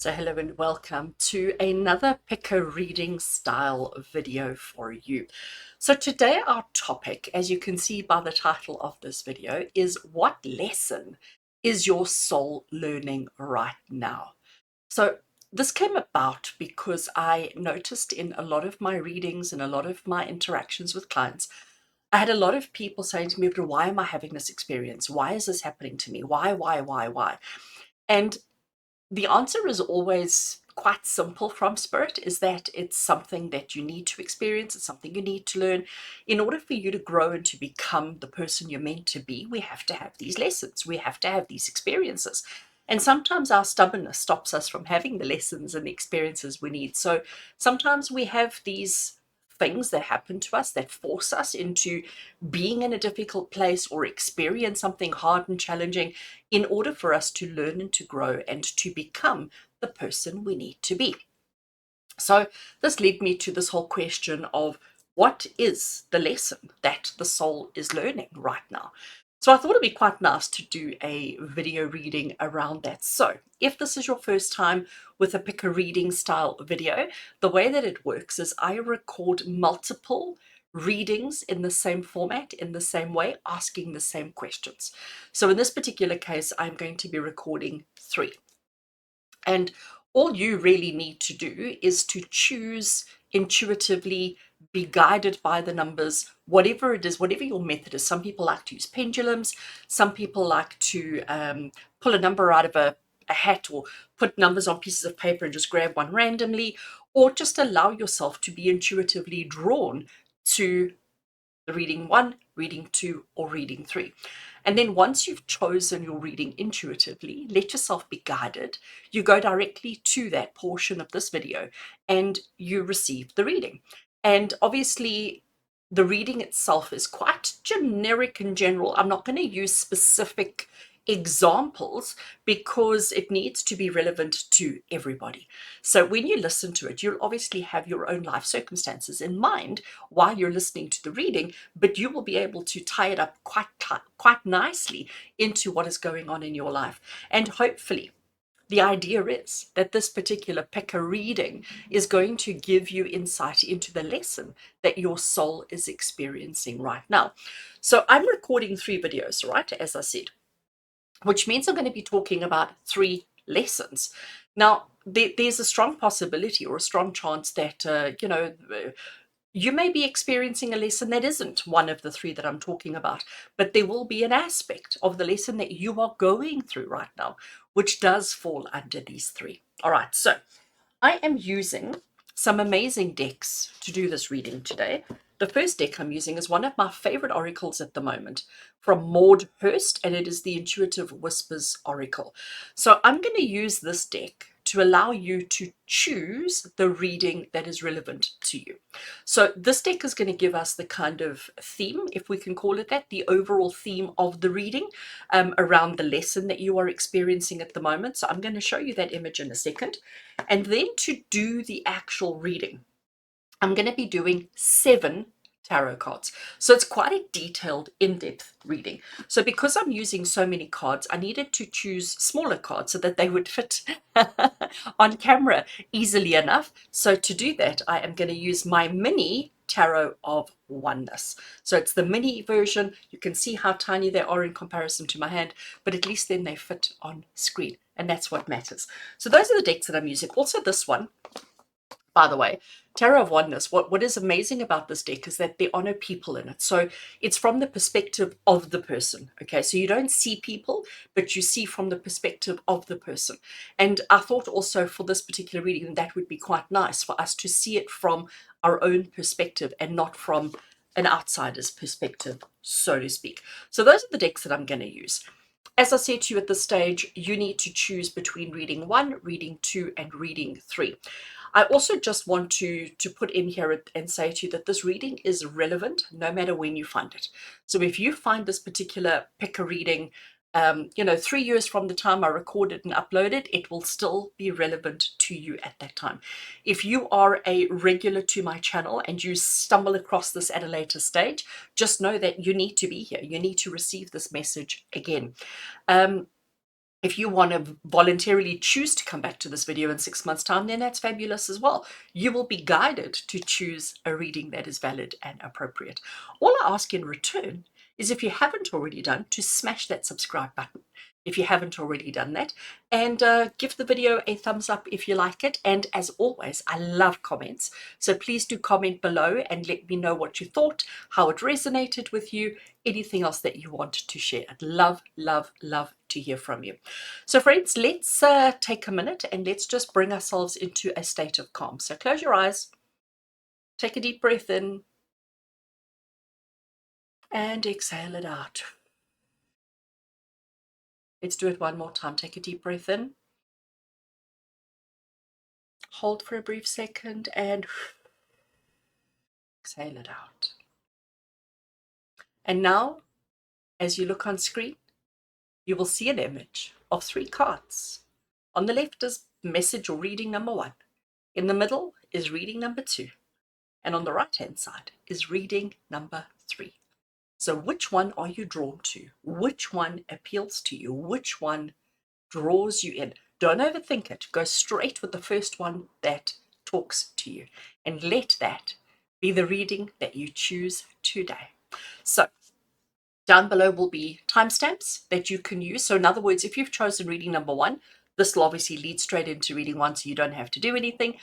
So hello and welcome to another picker reading style video for you. So today our topic, as you can see by the title of this video, is what lesson is your soul learning right now? So this came about because I noticed in a lot of my readings and a lot of my interactions with clients, I had a lot of people saying to me, but why am I having this experience? Why is this happening to me? Why? And the answer is always quite simple from Spirit, is that it's something that you need to experience, it's something you need to learn. In order for you to grow and to become the person you're meant to be, we have to have these lessons, we have to have these experiences. And sometimes our stubbornness stops us from having the lessons and the experiences we need. So sometimes we have these things that happen to us that force us into being in a difficult place or experience something hard and challenging in order for us to learn and to grow and to become the person we need to be. So this led me to this whole question of what is the lesson that the soul is learning right now? So I thought it'd be quite nice to do a video reading around that. So if this is your first time with a picker reading style video, the way that it works is I record multiple readings in the same format, in the same way, asking the same questions. So in this particular case, I'm going to be recording 3. And all you really need to do is to choose intuitively, be guided by the numbers, whatever it is, whatever your method is. Some people like to use pendulums, some people like to pull a number out of a hat or put numbers on pieces of paper and just grab one randomly, or just allow yourself to be intuitively drawn to the reading 1, reading 2, or reading 3. And then once you've chosen your reading intuitively, let yourself be guided. You go directly to that portion of this video and you receive the reading. And obviously, the reading itself is quite generic and general. I'm not going to use specific examples because it needs to be relevant to everybody. So when you listen to it, you'll obviously have your own life circumstances in mind while you're listening to the reading, but you will be able to tie it up quite nicely into what is going on in your life. And hopefully, the idea is that this particular picker reading is going to give you insight into the lesson that your soul is experiencing right now. So I'm recording 3 videos, right, as I said, which means I'm going to be talking about 3 lessons. Now, there's a strong possibility or a strong chance that, you may be experiencing a lesson that isn't one of the 3 that I'm talking about, but there will be an aspect of the lesson that you are going through right now, which does fall under these 3. All right, so I am using some amazing decks to do this reading today. The first deck I'm using is one of my favorite oracles at the moment from Maud Hurst, and it is the Intuitive Whispers Oracle. So I'm going to use this deck to allow you to choose the reading that is relevant to you. So this deck is going to give us the kind of theme, if we can call it that, the overall theme of the reading around the lesson that you are experiencing at the moment. So I'm going to show you that image in a second. And then to do the actual reading, I'm going to be doing 7 tarot cards. So it's quite a detailed, in-depth reading. So because I'm using so many cards, I needed to choose smaller cards so that they would fit on camera easily enough. So to do that, I am going to use my mini tarot of oneness. So it's the mini version. You can see how tiny they are in comparison to my hand, but at least then they fit on screen. And that's what matters. So those are the decks that I'm using. Also this one, by the way, Tarot of Oneness, what is amazing about this deck is that there are no people in it. So it's from the perspective of the person. Okay, so you don't see people, but you see from the perspective of the person. And I thought also for this particular reading that would be quite nice for us to see it from our own perspective and not from an outsider's perspective, so to speak. So those are the decks that I'm going to use. As I said to you at this stage, you need to choose between reading 1, reading 2, and reading 3. I also just want to put in here and say to you that this reading is relevant no matter when you find it. So if you find this particular picker reading, 3 years from the time I recorded and uploaded, it will still be relevant to you at that time. If you are a regular to my channel and you stumble across this at a later stage, just know that you need to be here. You need to receive this message again. If you want to voluntarily choose to come back to this video in 6 months' time, then that's fabulous as well. You will be guided to choose a reading that is valid and appropriate. All I ask in return is, if you haven't already done, to smash that subscribe button if you haven't already done that, and give the video a thumbs up if you like it. And as always, I love comments, so please do comment below and let me know what you thought, how it resonated with you, anything else that you want to share. I'd love, love, love to hear from you. So friends, let's take a minute and let's just bring ourselves into a state of calm. So close your eyes, take a deep breath in, and exhale it out. Let's do it one more time. Take a deep breath in, hold for a brief second, and exhale it out. And now, as you look on screen, you will see an image of 3 cards. On the left is message or reading number 1. In the middle is reading number 2. And on the right-hand side is reading number 3. So which one are you drawn to? Which one appeals to you? Which one draws you in? Don't overthink it. Go straight with the first one that talks to you, and let that be the reading that you choose today. So down below will be timestamps that you can use. So in other words, if you've chosen reading number 1, this will obviously lead straight into reading 1, so you don't have to do anything.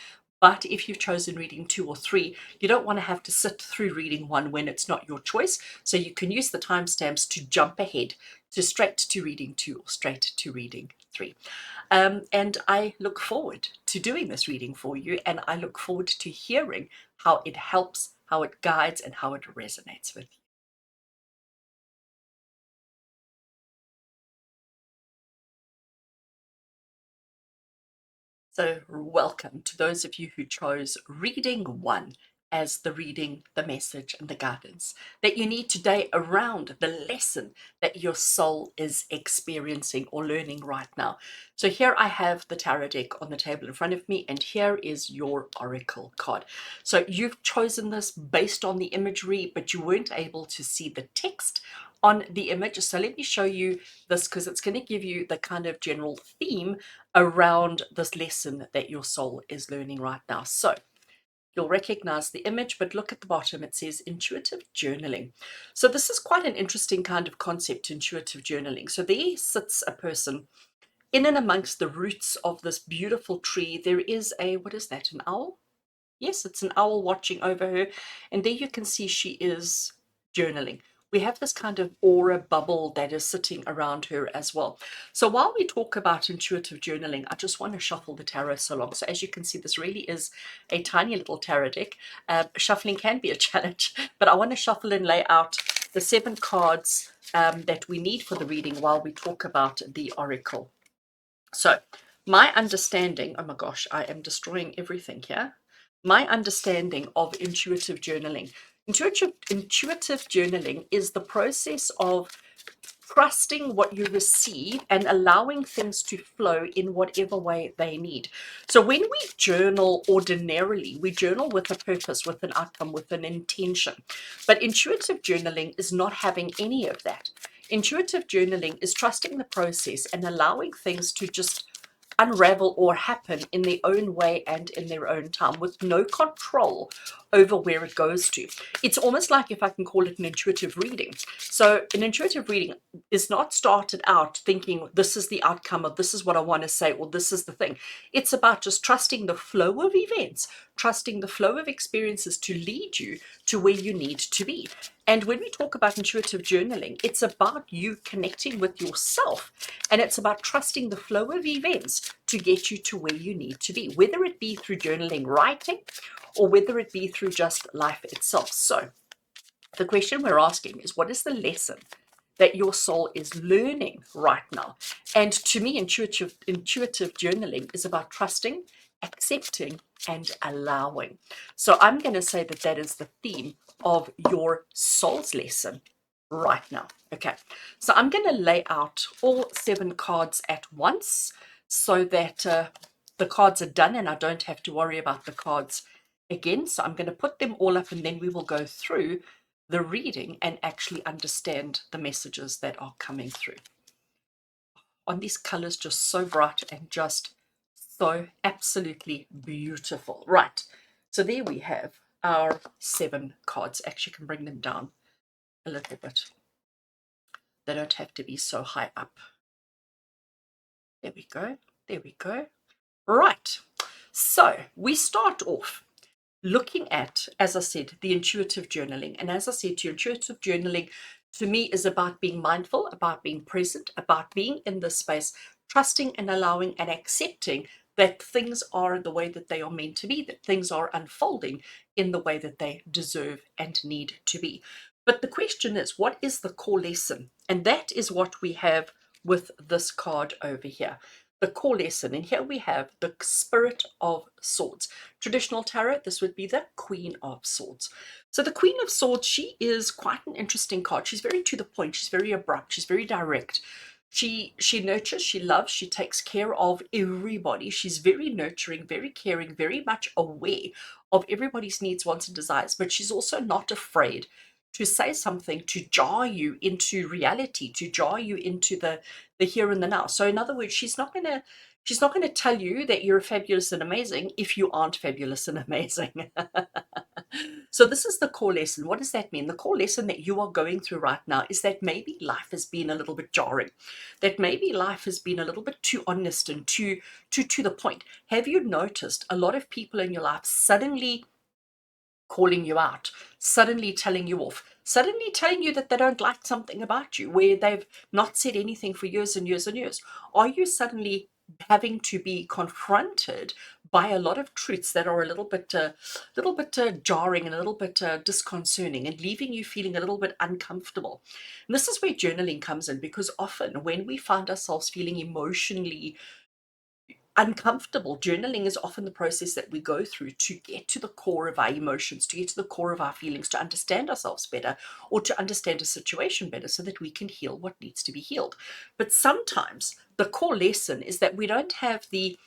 But if you've chosen reading 2 or 3, you don't want to have to sit through reading 1 when it's not your choice. So you can use the timestamps to jump ahead to straight to reading 2 or straight to reading 3. And I look forward to doing this reading for you, and I look forward to hearing how it helps, how it guides, and how it resonates with you. So welcome to those of you who chose reading 1 as the reading, the message, and the guidance that you need today around the lesson that your soul is experiencing or learning right now. So here I have the tarot deck on the table in front of me, and here is your oracle card. So you've chosen this based on the imagery, but you weren't able to see the text on the image. So let me show you this, because it's going to give you the kind of general theme around this lesson that your soul is learning right now. So you'll recognize the image, but look at the bottom. It says intuitive journaling. So this is quite an interesting kind of concept, intuitive journaling. So there sits a person in and amongst the roots of this beautiful tree. There is a, what is that, an owl? Yes, it's an owl watching over her. And there you can see she is journaling. We have this kind of aura bubble that is sitting around her as well. So while we talk about intuitive journaling, I just want to shuffle the tarot so long. So as you can see, this really is a tiny little tarot deck. Shuffling can be a challenge, but I want to shuffle and lay out the 7 cards that we need for the reading while we talk about the oracle. So my understanding, oh my gosh, I am destroying everything here. My understanding of intuitive journaling. Intuitive journaling is the process of trusting what you receive and allowing things to flow in whatever way they need. So when we journal ordinarily, we journal with a purpose, with an outcome, with an intention. But intuitive journaling is not having any of that. Intuitive journaling is trusting the process and allowing things to just unravel or happen in their own way and in their own time, with no control over where it goes to. It's almost like, if I can call it, an intuitive reading. So an intuitive reading is not started out thinking this is the outcome, or this is what I want to say, or this is the thing. It's about just trusting the flow of events, trusting the flow of experiences to lead you to where you need to be. And when we talk about intuitive journaling, it's about you connecting with yourself, and it's about trusting the flow of events to get you to where you need to be, whether it be through journaling writing or whether it be through just life itself. So the question we're asking is, what is the lesson that your soul is learning right now? And to me, intuitive journaling is about trusting, accepting, and allowing. So I'm going to say that that is the theme of your soul's lesson right now. Okay, so I'm going to lay out all 7 cards at once so that the cards are done and I don't have to worry about the cards again. So I'm going to put them all up, and then we will go through the reading and actually understand the messages that are coming through. Aren't these colors just so bright and just so absolutely beautiful? Right. So there we have our 7 cards. Actually, can bring them down a little bit. They don't have to be so high up. There we go. There we go. Right. So we start off looking at, as I said, the intuitive journaling. And as I said to you, intuitive journaling to me is about being mindful, about being present, about being in this space, trusting and allowing and accepting that things are the way that they are meant to be, that things are unfolding in the way that they deserve and need to be. But the question is, what is the core lesson? And that is what we have with this card over here. The core lesson. And here we have the Spirit of Swords. Traditional tarot, this would be the Queen of Swords. So the Queen of Swords, she is quite an interesting card. She's very to the point. She's very abrupt. She's very direct. She nurtures, she loves, she takes care of everybody. She's very nurturing, very caring, very much aware of everybody's needs, wants, and desires. But she's also not afraid to say something to jar you into reality, to jar you into the here and the now. So in other words, she's not going to tell you that you're fabulous and amazing if you aren't fabulous and amazing. So this is the core lesson. What does that mean? The core lesson that you are going through right now is that maybe life has been a little bit jarring, that maybe life has been a little bit too honest and too to the point. Have you noticed a lot of people in your life suddenly calling you out, suddenly telling you off, suddenly telling you that they don't like something about you, where they've not said anything for years and years and years? Are you suddenly having to be confronted by a lot of truths that are a little bit jarring and a little bit disconcerting and leaving you feeling a little bit uncomfortable? And this is where journaling comes in, because often when we find ourselves feeling emotionally uncomfortable, journaling is often the process that we go through to get to the core of our emotions, to get to the core of our feelings, to understand ourselves better, or to understand a situation better so that we can heal what needs to be healed. But sometimes the core lesson is that we don't have the,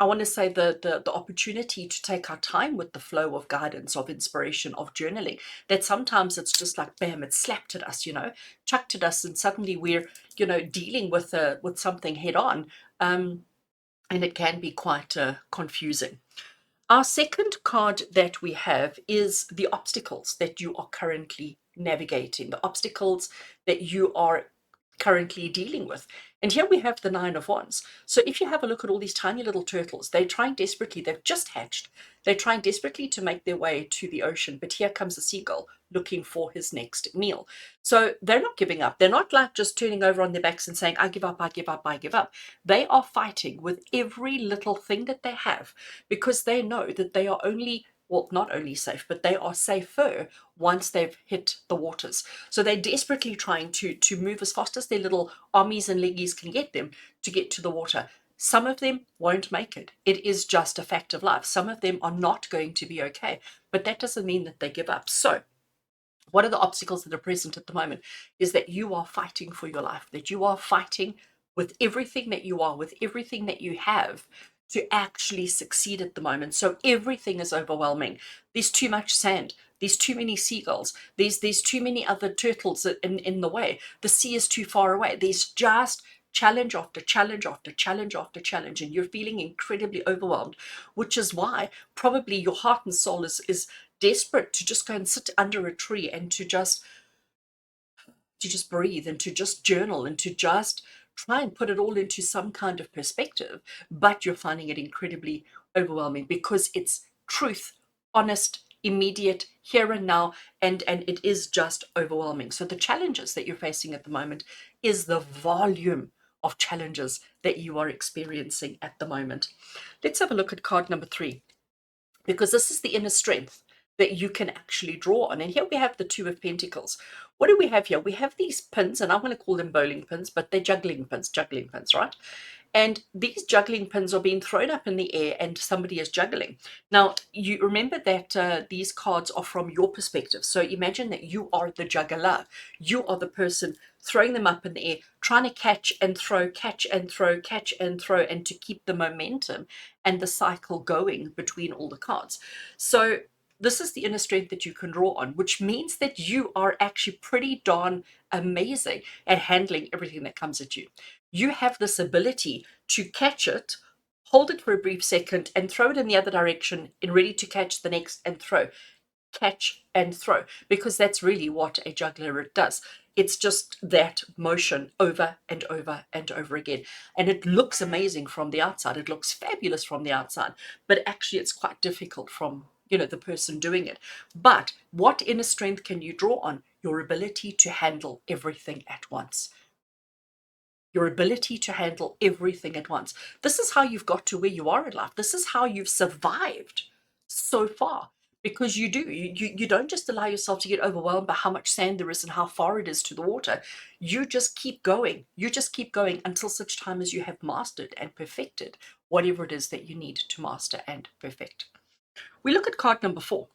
I want to say, the opportunity to take our time with the flow of guidance, of inspiration, of journaling. That sometimes it's just like bam, it's slapped at us, chucked at us, and suddenly we're dealing with something head on. And it can be quite confusing. Our second card that we have is the obstacles that you are currently navigating, the obstacles that you are currently dealing with. And here we have the Nine of Wands. So if you have a look at all these tiny little turtles, they're trying desperately, they've just hatched, they're trying desperately to make their way to the ocean. But here comes a seagull looking for his next meal. So they're not giving up. They're not like just turning over on their backs and saying, I give up, I give up, I give up. They are fighting with every little thing that they have, because they know that they are only, well, not only safe, but they are safer once they've hit the waters. So they're desperately trying to move as fast as their little armies and leggies can get them to get to the water. Some of them won't make it. It is just a fact of life. Some of them are not going to be okay, but that doesn't mean that they give up. So what are the obstacles that are present at the moment is that you are fighting for your life, that you are fighting with everything that you are, with everything that you have, to actually succeed at the moment. So everything is overwhelming. There's too much sand. There's too many seagulls. There's too many other turtles in the way. The sea is too far away. There's just challenge after challenge after challenge after challenge, and you're feeling incredibly overwhelmed, which is why probably your heart and soul is desperate to just go and sit under a tree and to just breathe and to just journal and to just try and put it all into some kind of perspective. But you're finding it incredibly overwhelming because it's truth, honest, immediate, here and now, and it is just overwhelming. So the challenges that you're facing at the moment is the volume of challenges that you are experiencing at the moment. Let's have a look at card number 3, because this is the inner strength that you can actually draw on. And here we have the Two of Pentacles. What do we have here? We have these pins, and I'm going to call them bowling pins, but they're juggling pins, right? And these juggling pins are being thrown up in the air and somebody is juggling. Now, you remember that these cards are from your perspective. So imagine that you are the juggler. You are the person throwing them up in the air, trying to catch and throw, catch and throw, catch and throw, and to keep the momentum and the cycle going between all the cards. So this is the inner strength that you can draw on, which means that you are actually pretty darn amazing at handling everything that comes at you. You have this ability to catch it, hold it for a brief second, and throw it in the other direction and ready to catch the next and throw. Catch and throw, because that's really what a juggler does. It's just that motion over and over and over again. And it looks amazing from the outside. It looks fabulous from the outside, but actually it's quite difficult from, the person doing it. But what inner strength can you draw on? Your ability to handle everything at once. Your ability to handle everything at once. This is how you've got to where you are in life. This is how you've survived so far, because you don't just allow yourself to get overwhelmed by how much sand there is and how far it is to the water. You just keep going. You just keep going until such time as you have mastered and perfected whatever it is that you need to master and perfect. We look at card number 4.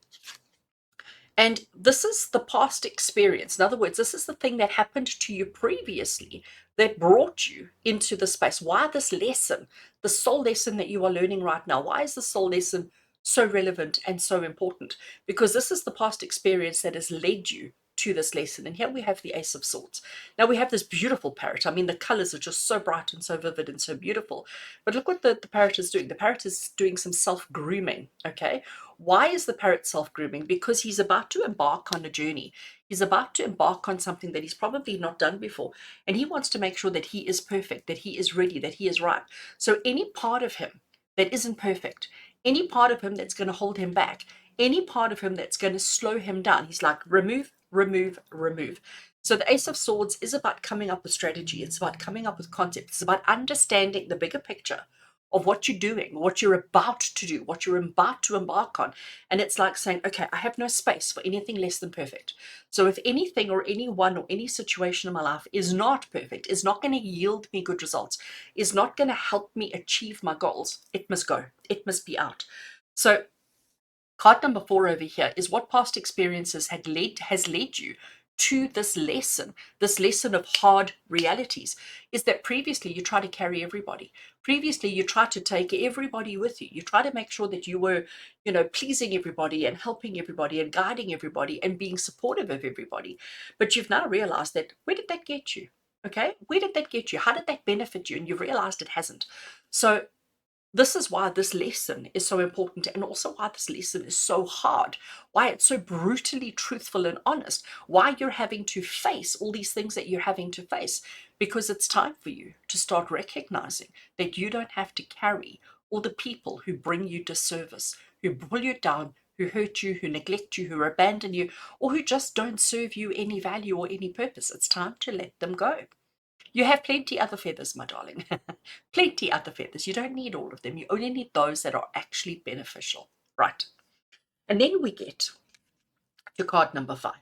And this is the past experience. In other words, this is the thing that happened to you previously that brought you into the space. Why this lesson, the soul lesson that you are learning right now, why is the soul lesson so relevant and so important? Because this is the past experience that has led you to this lesson. And here we have the Ace of Swords. Now we have this beautiful parrot. I mean, the colors are just so bright and so vivid and so beautiful. But look what the parrot is doing. The parrot is doing some self-grooming, okay? Why is the parrot self-grooming? Because he's about to embark on a journey. He's about to embark on something that he's probably not done before. And he wants to make sure that he is perfect, that he is ready, that he is right. So any part of him that isn't perfect, any part of him that's going to hold him back, any part of him that's going to slow him down, he's like, remove, remove, remove. So the Ace of Swords is about coming up with strategy. It's about coming up with concepts. It's about understanding the bigger picture of what you're doing, what you're about to do, what you're about to embark on. And it's like saying, okay, I have no space for anything less than perfect. So if anything or anyone or any situation in my life is not perfect, is not going to yield me good results, is not going to help me achieve my goals, it must go. It must be out. So card number 4 over here is what past experiences has led you to this lesson of hard realities. Is that previously you tried to carry everybody. Previously you tried to take everybody with you. You tried to make sure that you were, pleasing everybody and helping everybody and guiding everybody and being supportive of everybody. But you've now realized that, where did that get you? Okay, where did that get you? How did that benefit you? And you've realized it hasn't. So this is why this lesson is so important, and also why this lesson is so hard, why it's so brutally truthful and honest, why you're having to face all these things that you're having to face, because it's time for you to start recognizing that you don't have to carry all the people who bring you disservice, who pull you down, who hurt you, who neglect you, who abandon you, or who just don't serve you any value or any purpose. It's time to let them go. You have plenty other feathers, my darling. Plenty other feathers. You don't need all of them. You only need those that are actually beneficial. Right. And then we get to card number 5.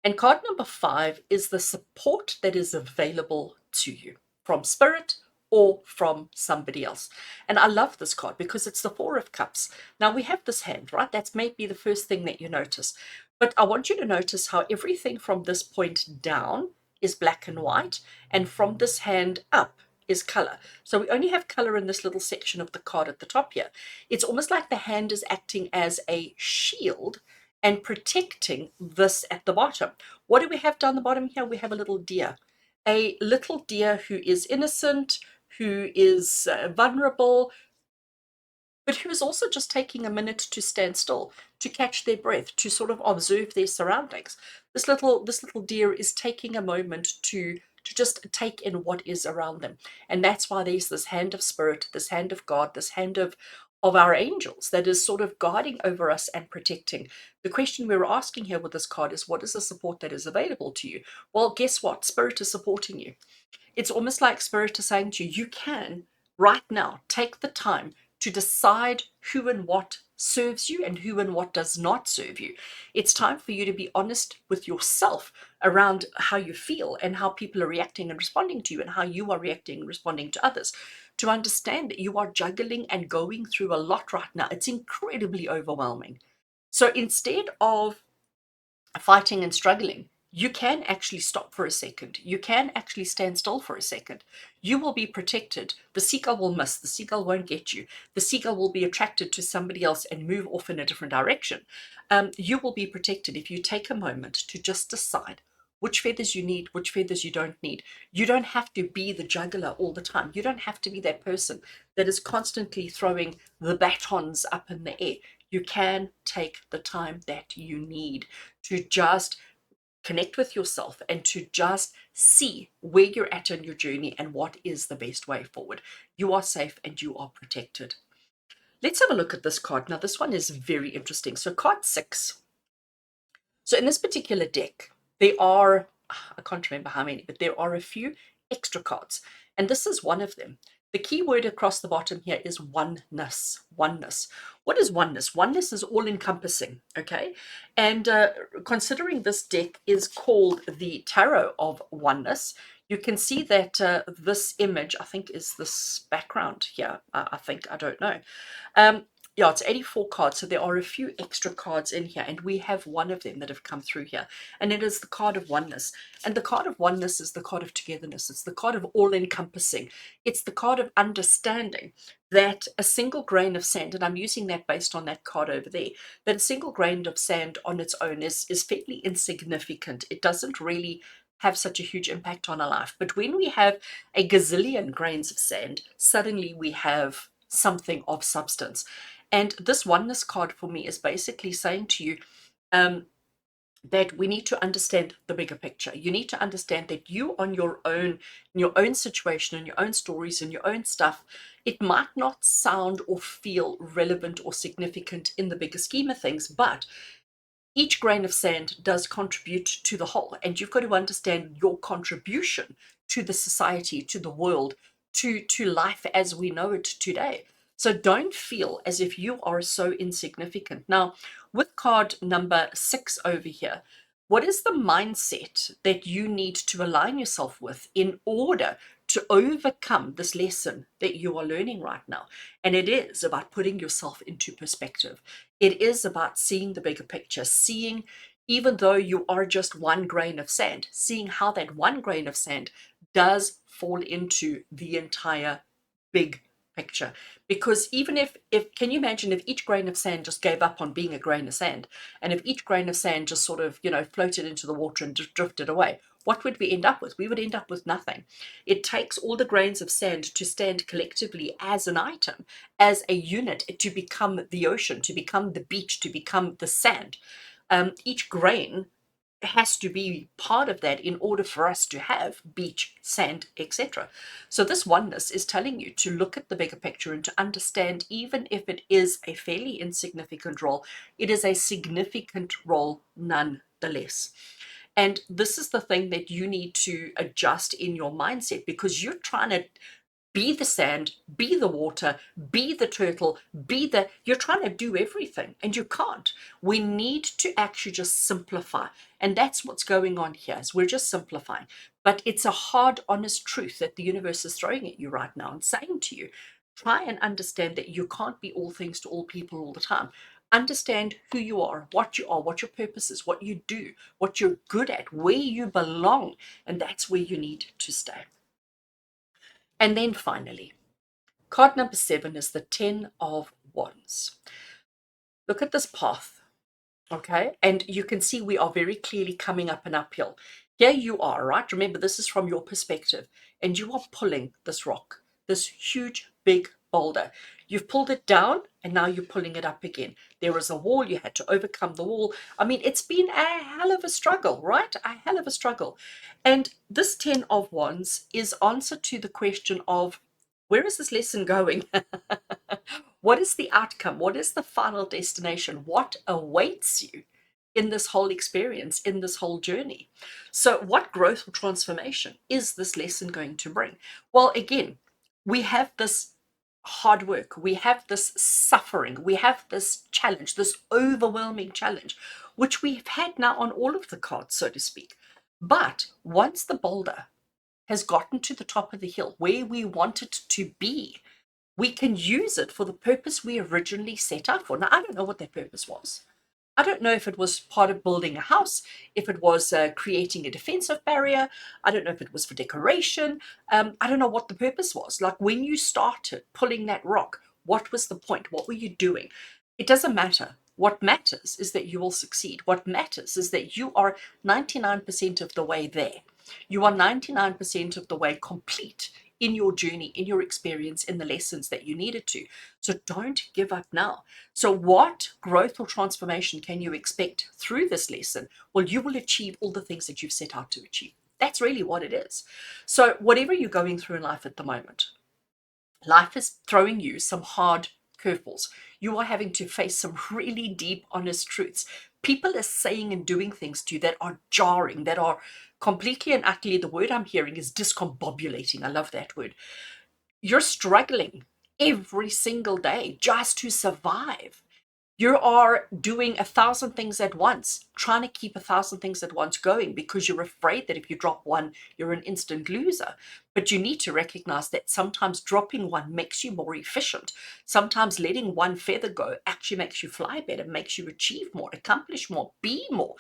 And card number 5 is the support that is available to you from spirit or from somebody else. And I love this card because it's the 4 of Cups. Now we have this hand, right? That's maybe the first thing that you notice. But I want you to notice how everything from this point down is black and white, and from this hand up is color. So we only have color in this little section of the card at the top here. It's almost like the hand is acting as a shield and protecting this at the bottom. What do we have down the bottom here? We have a little deer. A little deer who is innocent, who is vulnerable, but who is also just taking a minute to stand still, to catch their breath, to sort of observe their surroundings. This little deer is taking a moment to just take in what is around them. And that's why there's this hand of spirit, this hand of God, this hand of our angels that is sort of guiding over us and protecting. The question we're asking here with this card is, what is the support that is available to you? Well, guess what? Spirit is supporting you. It's almost like Spirit is saying to you, you can right now take the time to decide who and what serves you and who and what does not serve you. It's time for you to be honest with yourself around how you feel and how people are reacting and responding to you, and how you are reacting and responding to others. To understand that you are juggling and going through a lot right now. It's incredibly overwhelming. So instead of fighting and struggling, you can actually stop for a second. You can actually stand still for a second. You will be protected. The seagull will miss. The seagull won't get you. The seagull will be attracted to somebody else and move off in a different direction. You will be protected if you take a moment to just decide which feathers you need, which feathers you don't need. You don't have to be the juggler all the time. You don't have to be that person that is constantly throwing the batons up in the air. You can take the time that you need to just connect with yourself and to just see where you're at in your journey and what is the best way forward. You are safe and you are protected. Let's have a look at this card. Now, this one is very interesting. So, card 6. So, in this particular deck, there are, I can't remember how many, but there are a few extra cards. And this is one of them. The key word across the bottom here is oneness. Oneness. What is oneness? Oneness is all encompassing, okay? And considering this deck is called the Tarot of Oneness, you can see that this image, I think, is this background here. I think, I don't know. Yeah, it's 84 cards, so there are a few extra cards in here, and we have one of them that have come through here, and it is the card of oneness. And the card of oneness is the card of togetherness. It's the card of all-encompassing. It's the card of understanding that a single grain of sand, and I'm using that based on that card over there, that a single grain of sand on its own is fairly insignificant. It doesn't really have such a huge impact on our life. But when we have a gazillion grains of sand, suddenly we have something of substance. And this oneness card for me is basically saying to you that we need to understand the bigger picture. You need to understand that you on your own, in your own situation, in your own stories, in your own stuff, it might not sound or feel relevant or significant in the bigger scheme of things, but each grain of sand does contribute to the whole. And you've got to understand your contribution to the society, to the world, to life as we know it today. So don't feel as if you are so insignificant. Now, with card number 6 over here, what is the mindset that you need to align yourself with in order to overcome this lesson that you are learning right now? And it is about putting yourself into perspective. It is about seeing the bigger picture, seeing, even though you are just one grain of sand, seeing how that one grain of sand does fall into the entire big picture. Because even if can you imagine if each grain of sand just gave up on being a grain of sand, and if each grain of sand just sort of, floated into the water and drifted away, what would we end up with? We would end up with nothing. It takes all the grains of sand to stand collectively as an item, as a unit, to become the ocean, to become the beach, to become the sand. Each grain has to be part of that in order for us to have beach, sand, etc. So this oneness is telling you to look at the bigger picture and to understand, even if it is a fairly insignificant role, it is a significant role nonetheless. And this is the thing that you need to adjust in your mindset, because you're trying to be the sand, be the water, be the turtle, you're trying to do everything and you can't. We need to actually just simplify. And that's what's going on here, is we're just simplifying. But it's a hard, honest truth that the universe is throwing at you right now and saying to you, try and understand that you can't be all things to all people all the time. Understand who you are, what your purpose is, what you do, what you're good at, where you belong, and that's where you need to stay. And then finally, card number 7 is the 10 of Wands. Look at this path, okay? And you can see we are very clearly coming up an uphill. Here you are, right? Remember, this is from your perspective, and you are pulling this rock, this huge, big boulder. You've pulled it down, and now you're pulling it up again. There was a wall, you had to overcome the wall. I mean, it's been a hell of a struggle, right? A hell of a struggle. And this 10 of Wands is answer to the question of, where is this lesson going? What is the outcome? What is the final destination? What awaits you in this whole experience, in this whole journey? So what growth or transformation is this lesson going to bring? Well, again, we have this hard work, we have this suffering, we have this challenge, this overwhelming challenge, which we've had now on all of the cards, so to speak. But once the boulder has gotten to the top of the hill where we want it to be, we can use it for the purpose we originally set out for. Now, I don't know what that purpose was. I don't know if it was part of building a house, if it was creating a defensive barrier. I don't know if it was for decoration. I don't know what the purpose was. Like when you started pulling that rock, what was the point? What were you doing? It doesn't matter. What matters is that you will succeed. What matters is that you are 99% of the way there. You are 99% of the way complete in your journey, in your experience, in the lessons that you needed to. So don't give up now. So, what growth or transformation can you expect through this lesson? Well, you will achieve all the things that you've set out to achieve. That's really what it is. So, whatever you're going through in life at the moment, life is throwing you some hard curveballs. You are having to face some really deep, honest truths. People are saying and doing things to you that are jarring, that are completely and utterly, the word I'm hearing is discombobulating. I love that word. You're struggling every single day just to survive. You are doing 1,000 things at once, trying to keep 1,000 things at once going because you're afraid that if you drop one, you're an instant loser. But you need to recognize that sometimes dropping one makes you more efficient. Sometimes letting one feather go actually makes you fly better, makes you achieve more, accomplish more, be more,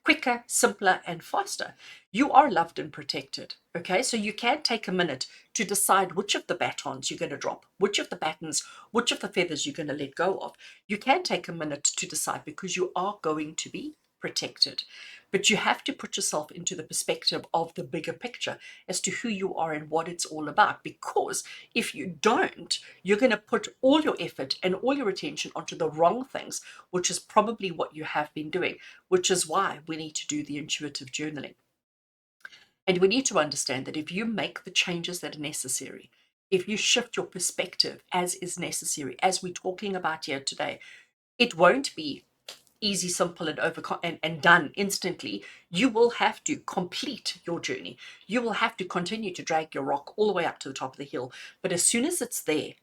quicker, simpler, and faster. You are loved and protected. Okay, so you can take a minute to decide which of the batons you're going to drop, which of the battens, which of the feathers you're going to let go of. You can take a minute to decide because you are going to be protected. But you have to put yourself into the perspective of the bigger picture as to who you are and what it's all about. Because if you don't, you're going to put all your effort and all your attention onto the wrong things, which is probably what you have been doing, which is why we need to do the intuitive journaling. And we need to understand that if you make the changes that are necessary, if you shift your perspective as is necessary, as we're talking about here today, it won't be easy, simple, and done instantly. You will have to complete your journey. You will have to continue to drag your rock all the way up to the top of the hill. But as soon as it's there,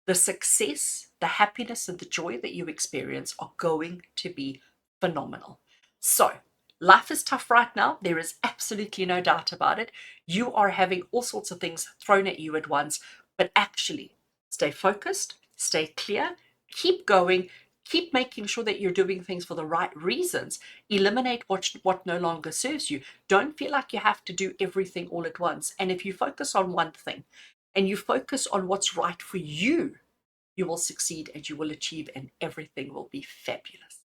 the success, the happiness, and the joy that you experience are going to be phenomenal. So, life is tough right now. There is absolutely no doubt about it. You are having all sorts of things thrown at you at once, but actually stay focused, stay clear, keep going, keep making sure that you're doing things for the right reasons. Eliminate what no longer serves you. Don't feel like you have to do everything all at once. And if you focus on one thing, and you focus on what's right for you, you will succeed and you will achieve, and everything will be fabulous.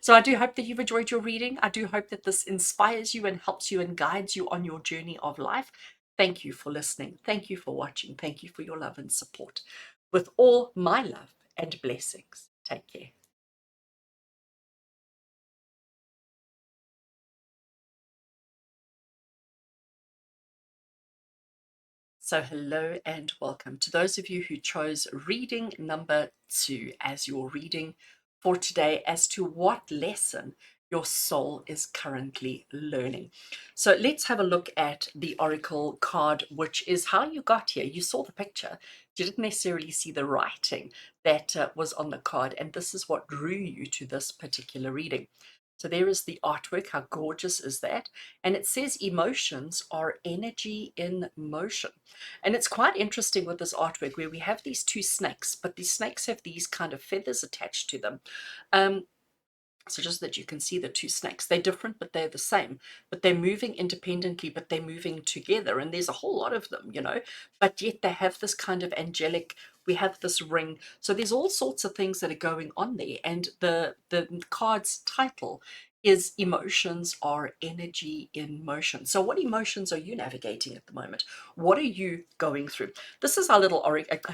So, I do hope that you've enjoyed your reading. I do hope that this inspires you and helps you and guides you on your journey of life. Thank you for listening. Thank you for watching. Thank you for your love and support. With all my love and blessings, take care. So, hello and welcome to those of you who chose reading number 2 as your reading for today as to what lesson your soul is currently learning. So, let's have a look at the Oracle card, which is how you got here. You saw the picture, you didn't necessarily see the writing that was on the card, and this is what drew you to this particular reading. So, there is the artwork. How gorgeous is that? And it says emotions are energy in motion. And it's quite interesting with this artwork where we have these two snakes, but these snakes have these kind of feathers attached to them. Um, so just that you can see the two snakes, they're different, but they're the same, but they're moving independently, but they're moving together. And there's a whole lot of them, but yet they have this kind of angelic, we have this ring. So there's all sorts of things that are going on there. And the card's title is Emotions Are Energy in Motion. So what emotions are you navigating at the moment? What are you going through? This is our little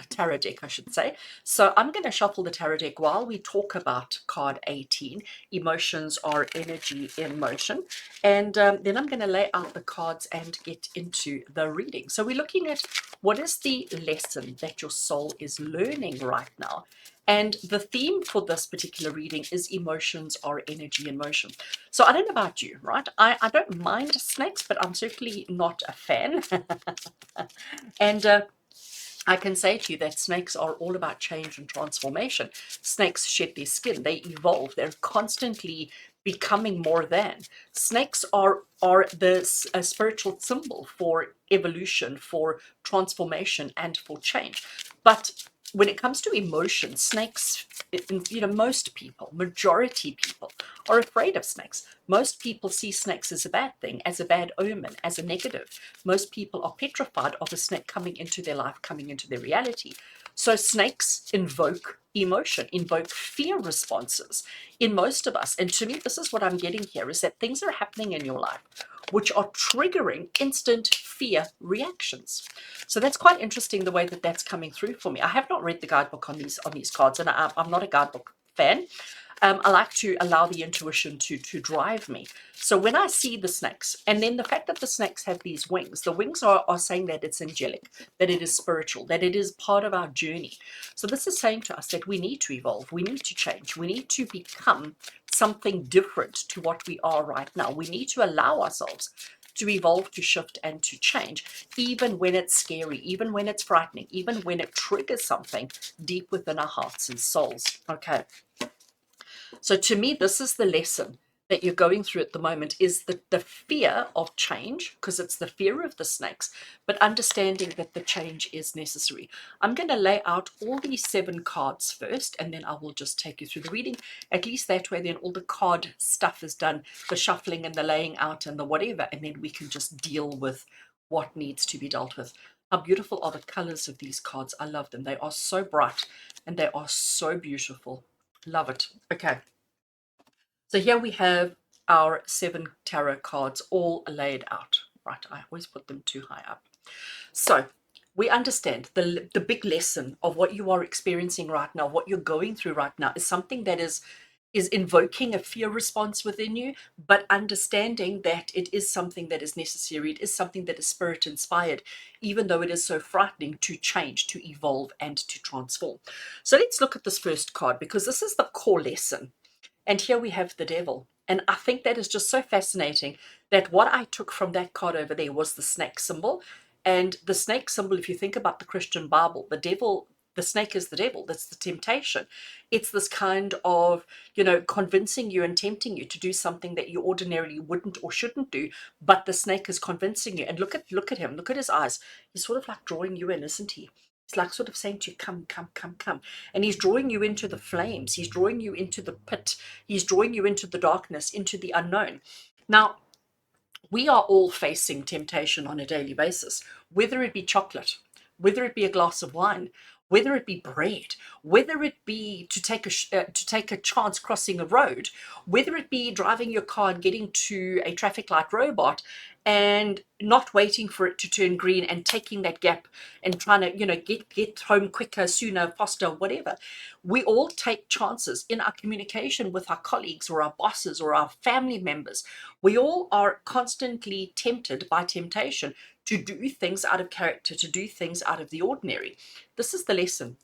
tarot deck, I should say. So I'm going to shuffle the tarot deck while we talk about card 18. Emotions are energy in motion. And then I'm going to lay out the cards and get into the reading. So we're looking at what is the lesson that your soul is learning right now. And the theme for this particular reading is emotions are energy in motion. So I don't know about you, right? I don't mind snakes, but I'm certainly not a fan. And I can say to you that snakes are all about change and transformation. Snakes shed their skin, they evolve, they're constantly becoming more than. Snakes are the spiritual symbol for evolution, for transformation, and for change. But when it comes to emotion, snakes, most people, majority people are afraid of snakes. Most people see snakes as a bad thing, as a bad omen, as a negative. Most people are petrified of a snake coming into their life, coming into their reality. So snakes invoke emotion, invoke fear responses in most of us. And to me, this is what I'm getting here, is that things are happening in your life which are triggering instant fear reactions. So that's quite interesting, the way that that's coming through for me. I have not read the guidebook on these cards, and I'm not a guidebook fan. I like to allow the intuition to drive me. So when I see the snakes, and then the fact that the snakes have these wings, the wings are saying that it's angelic, that it is spiritual, that it is part of our journey. So this is saying to us that we need to evolve, we need to change, we need to become something different to what we are right now. We need to allow ourselves to evolve, to shift, and to change, even when it's scary, even when it's frightening, even when it triggers something deep within our hearts and souls. Okay. So to me, this is the lesson that you're going through at the moment, is the fear of change, because it's the fear of the snakes, but understanding that the change is necessary. I'm going to lay out all these 7 cards first, and then I will just take you through the reading. At least that way, then all the card stuff is done, the shuffling and the laying out and the whatever, and then we can just deal with what needs to be dealt with. How beautiful are the colors of these cards. I love them. They are so bright and they are so beautiful. Love it. Okay. So here we have our 7 tarot cards all laid out. Right, I always put them too high up. So we understand the big lesson of what you are experiencing right now, what you're going through right now, is something that is invoking a fear response within you, but understanding that it is something that is necessary. It is something that is spirit inspired, even though it is so frightening to change, to evolve, and to transform. So let's look at this first card, because this is the core lesson. And here we have the devil. And I think that is just so fascinating, that what I took from that card over there was the snake symbol. And the snake symbol, if you think about the Christian Bible, the devil, the snake is the devil. That's the temptation. It's this kind of, convincing you and tempting you to do something that you ordinarily wouldn't or shouldn't do. But the snake is convincing you. And look at him. Look at his eyes. He's sort of like drawing you in, isn't he? He's like sort of saying to you, come, come, come, come. And he's drawing you into the flames. He's drawing you into the pit. He's drawing you into the darkness, into the unknown. Now, we are all facing temptation on a daily basis, whether it be chocolate, whether it be a glass of wine, whether it be bread, whether it be to take a chance crossing a road, whether it be driving your car and getting to a traffic light robot and not waiting for it to turn green and taking that gap and trying to get home quicker, sooner, faster, whatever. We all take chances in our communication with our colleagues or our bosses or our family members. We all are constantly tempted by temptation to do things out of character, to do things out of the ordinary. This is the lesson.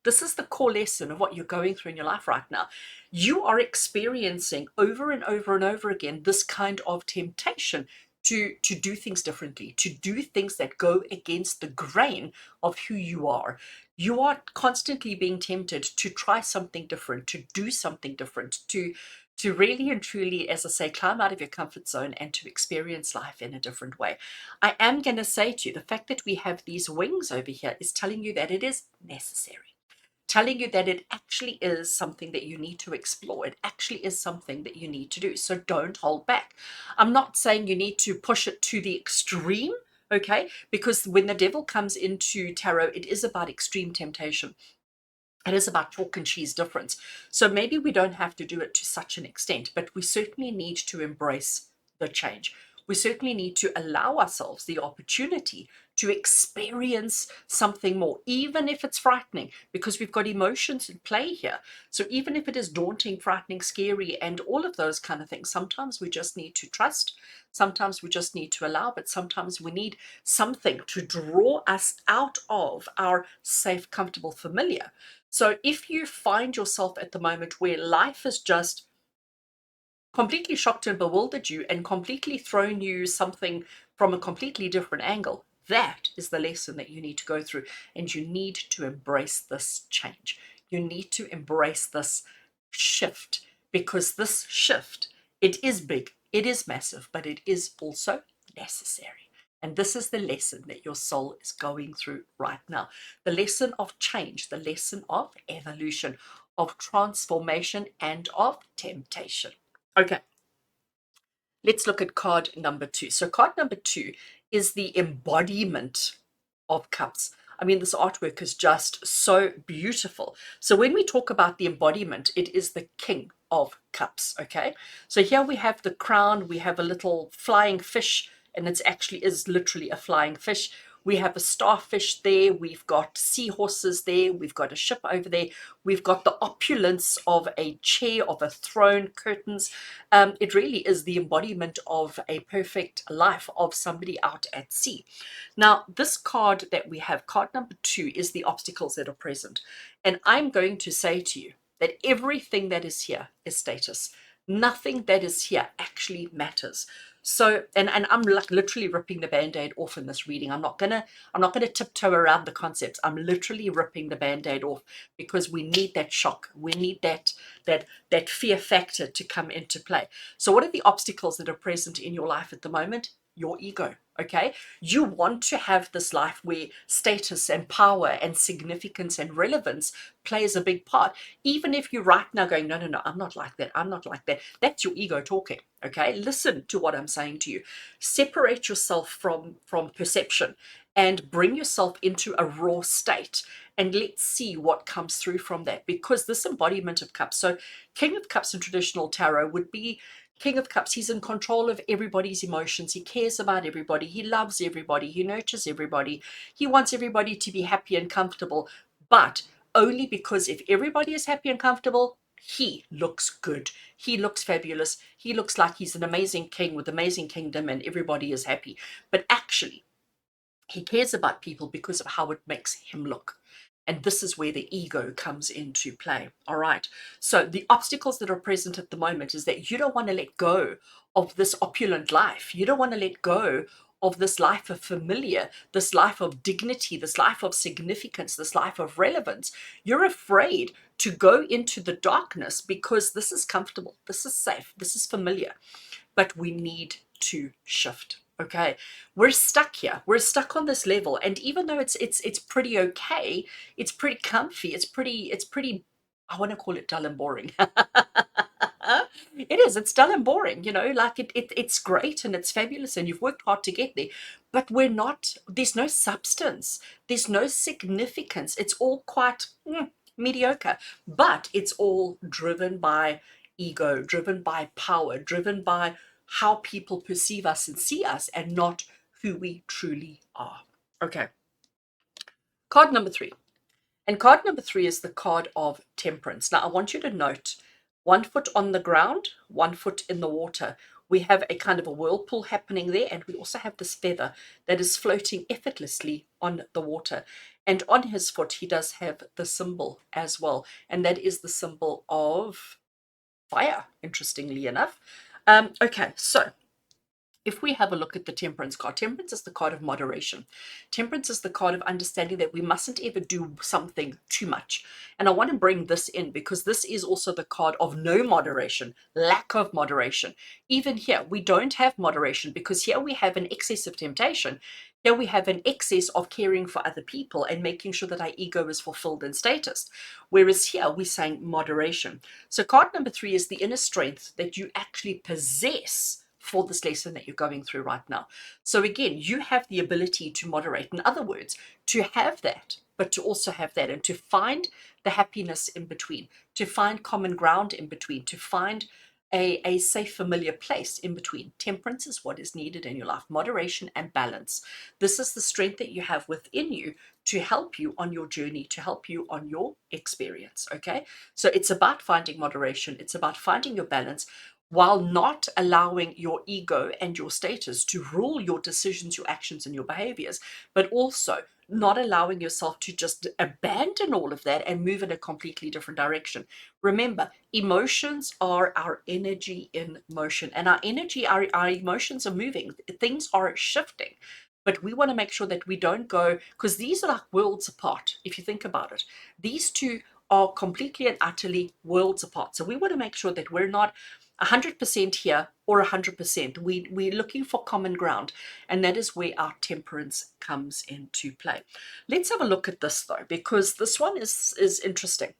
This is the core lesson of what you're going through in your life right now. You are experiencing over and over and over again this kind of temptation to do things differently, to do things that go against the grain of who you are. You are constantly being tempted to try something different, to do something different, to really and truly, as I say, climb out of your comfort zone and to experience life in a different way. I am going to say to you, the fact that we have these wings over here is telling you that it is necessary, telling you that it actually is something that you need to explore. It actually is something that you need to do. So don't hold back. I'm not saying you need to push it to the extreme, okay? Because when the devil comes into tarot, it is about extreme temptation. It is about chalk and cheese difference. So maybe we don't have to do it to such an extent, but we certainly need to embrace the change. We certainly need to allow ourselves the opportunity to experience something more, even if it's frightening, because we've got emotions in play here. So even if it is daunting, frightening, scary, and all of those kind of things, sometimes we just need to trust. Sometimes we just need to allow, but sometimes we need something to draw us out of our safe, comfortable, familiar. So if you find yourself at the moment where life has just completely shocked and bewildered you and completely thrown you something from a completely different angle, that is the lesson that you need to go through. And you need to embrace this change. You need to embrace this shift, because this shift, it is big, it is massive, but it is also necessary. And this is the lesson that your soul is going through right now. The lesson of change, the lesson of evolution, of transformation, and of temptation. Okay, let's look at card number 2. So card number 2 is the embodiment of cups. I mean, this artwork is just so beautiful. So when we talk about the embodiment, it is the King of Cups, okay? So here we have the crown, we have a little flying fish, and it actually is literally a flying fish. We have a starfish there, we've got seahorses there, we've got a ship over there, we've got the opulence of a chair, of a throne, curtains. It really is the embodiment of a perfect life of somebody out at sea. Now, this card that we have, card number 2, is the obstacles that are present. And I'm going to say to you that everything that is here is status. Nothing that is here actually matters. So, and I'm like literally ripping the band-aid off in this reading. I'm not gonna tiptoe around the concepts. I'm literally ripping the band-aid off because we need that shock. We need that fear factor to come into play. So what are the obstacles that are present in your life at the moment? Your ego. Okay, you want to have this life where status and power and significance and relevance plays a big part, even if you're right now going, no, I'm not like that, I'm not like that. That's your ego talking. Okay, listen to what I'm saying to you. Separate yourself from perception and bring yourself into a raw state, and let's see what comes through from that, because this embodiment of cups, so King of Cups in traditional tarot would be King of Cups. He's in control of everybody's emotions. He cares about everybody. He loves everybody. He nurtures everybody. He wants everybody to be happy and comfortable, but only because if everybody is happy and comfortable, he looks good. He looks fabulous. He looks like he's an amazing king with amazing kingdom and everybody is happy. But actually, he cares about people because of how it makes him look. And this is where the ego comes into play. All right. So the obstacles that are present at the moment is that you don't want to let go of this opulent life. You don't want to let go of this life of familiar, this life of dignity, this life of significance, this life of relevance. You're afraid to go into the darkness because this is comfortable, this is safe, this is familiar. But we need to shift. Okay, we're stuck here. We're stuck on this level, and even though it's pretty okay, it's pretty comfy. It's pretty. I want to call it dull and boring. It is. It's dull and boring. You know, like it's great and it's fabulous, and you've worked hard to get there. But we're not. There's no substance. There's no significance. It's all quite mediocre. But it's all driven by ego, driven by power, driven by how people perceive us and see us, and not who we truly are. Okay. Card number 3. And card number 3 is the card of temperance. Now, I want you to note 1 foot on the ground, 1 foot in the water. We have a kind of a whirlpool happening there, and we also have this feather that is floating effortlessly on the water. And on his foot, he does have the symbol as well, and that is the symbol of fire, interestingly enough. Okay, so if we have a look at the temperance card, temperance is the card of moderation. Temperance is the card of understanding that we mustn't ever do something too much. And I want to bring this in because this is also the card of no moderation, lack of moderation. Even here, we don't have moderation because here we have an excess of temptation. Here we have an excess of caring for other people and making sure that our ego is fulfilled in status. Whereas here we're saying moderation. So card number 3 is the inner strength that you actually possess for this lesson that you're going through right now. So again, you have the ability to moderate. In other words, to have that, but to also have that, and to find the happiness in between, to find common ground in between, to find a safe, familiar place in between. Temperance is what is needed in your life. Moderation and balance. This is the strength that you have within you to help you on your journey, to help you on your experience. Okay, so it's about finding moderation. It's about finding your balance, while not allowing your ego and your status to rule your decisions, your actions, and your behaviors, but also not allowing yourself to just abandon all of that and move in a completely different direction. Remember, emotions are our energy in motion, and our energy, our emotions are moving, things are shifting. But we want to make sure that we don't go, because these are like worlds apart, if you think about it. These two are completely and utterly worlds apart. So we want to make sure that we're not 100% here or 100%. We're looking for common ground, and that is where our temperance comes into play. Let's have a look at this though, because this one is interesting.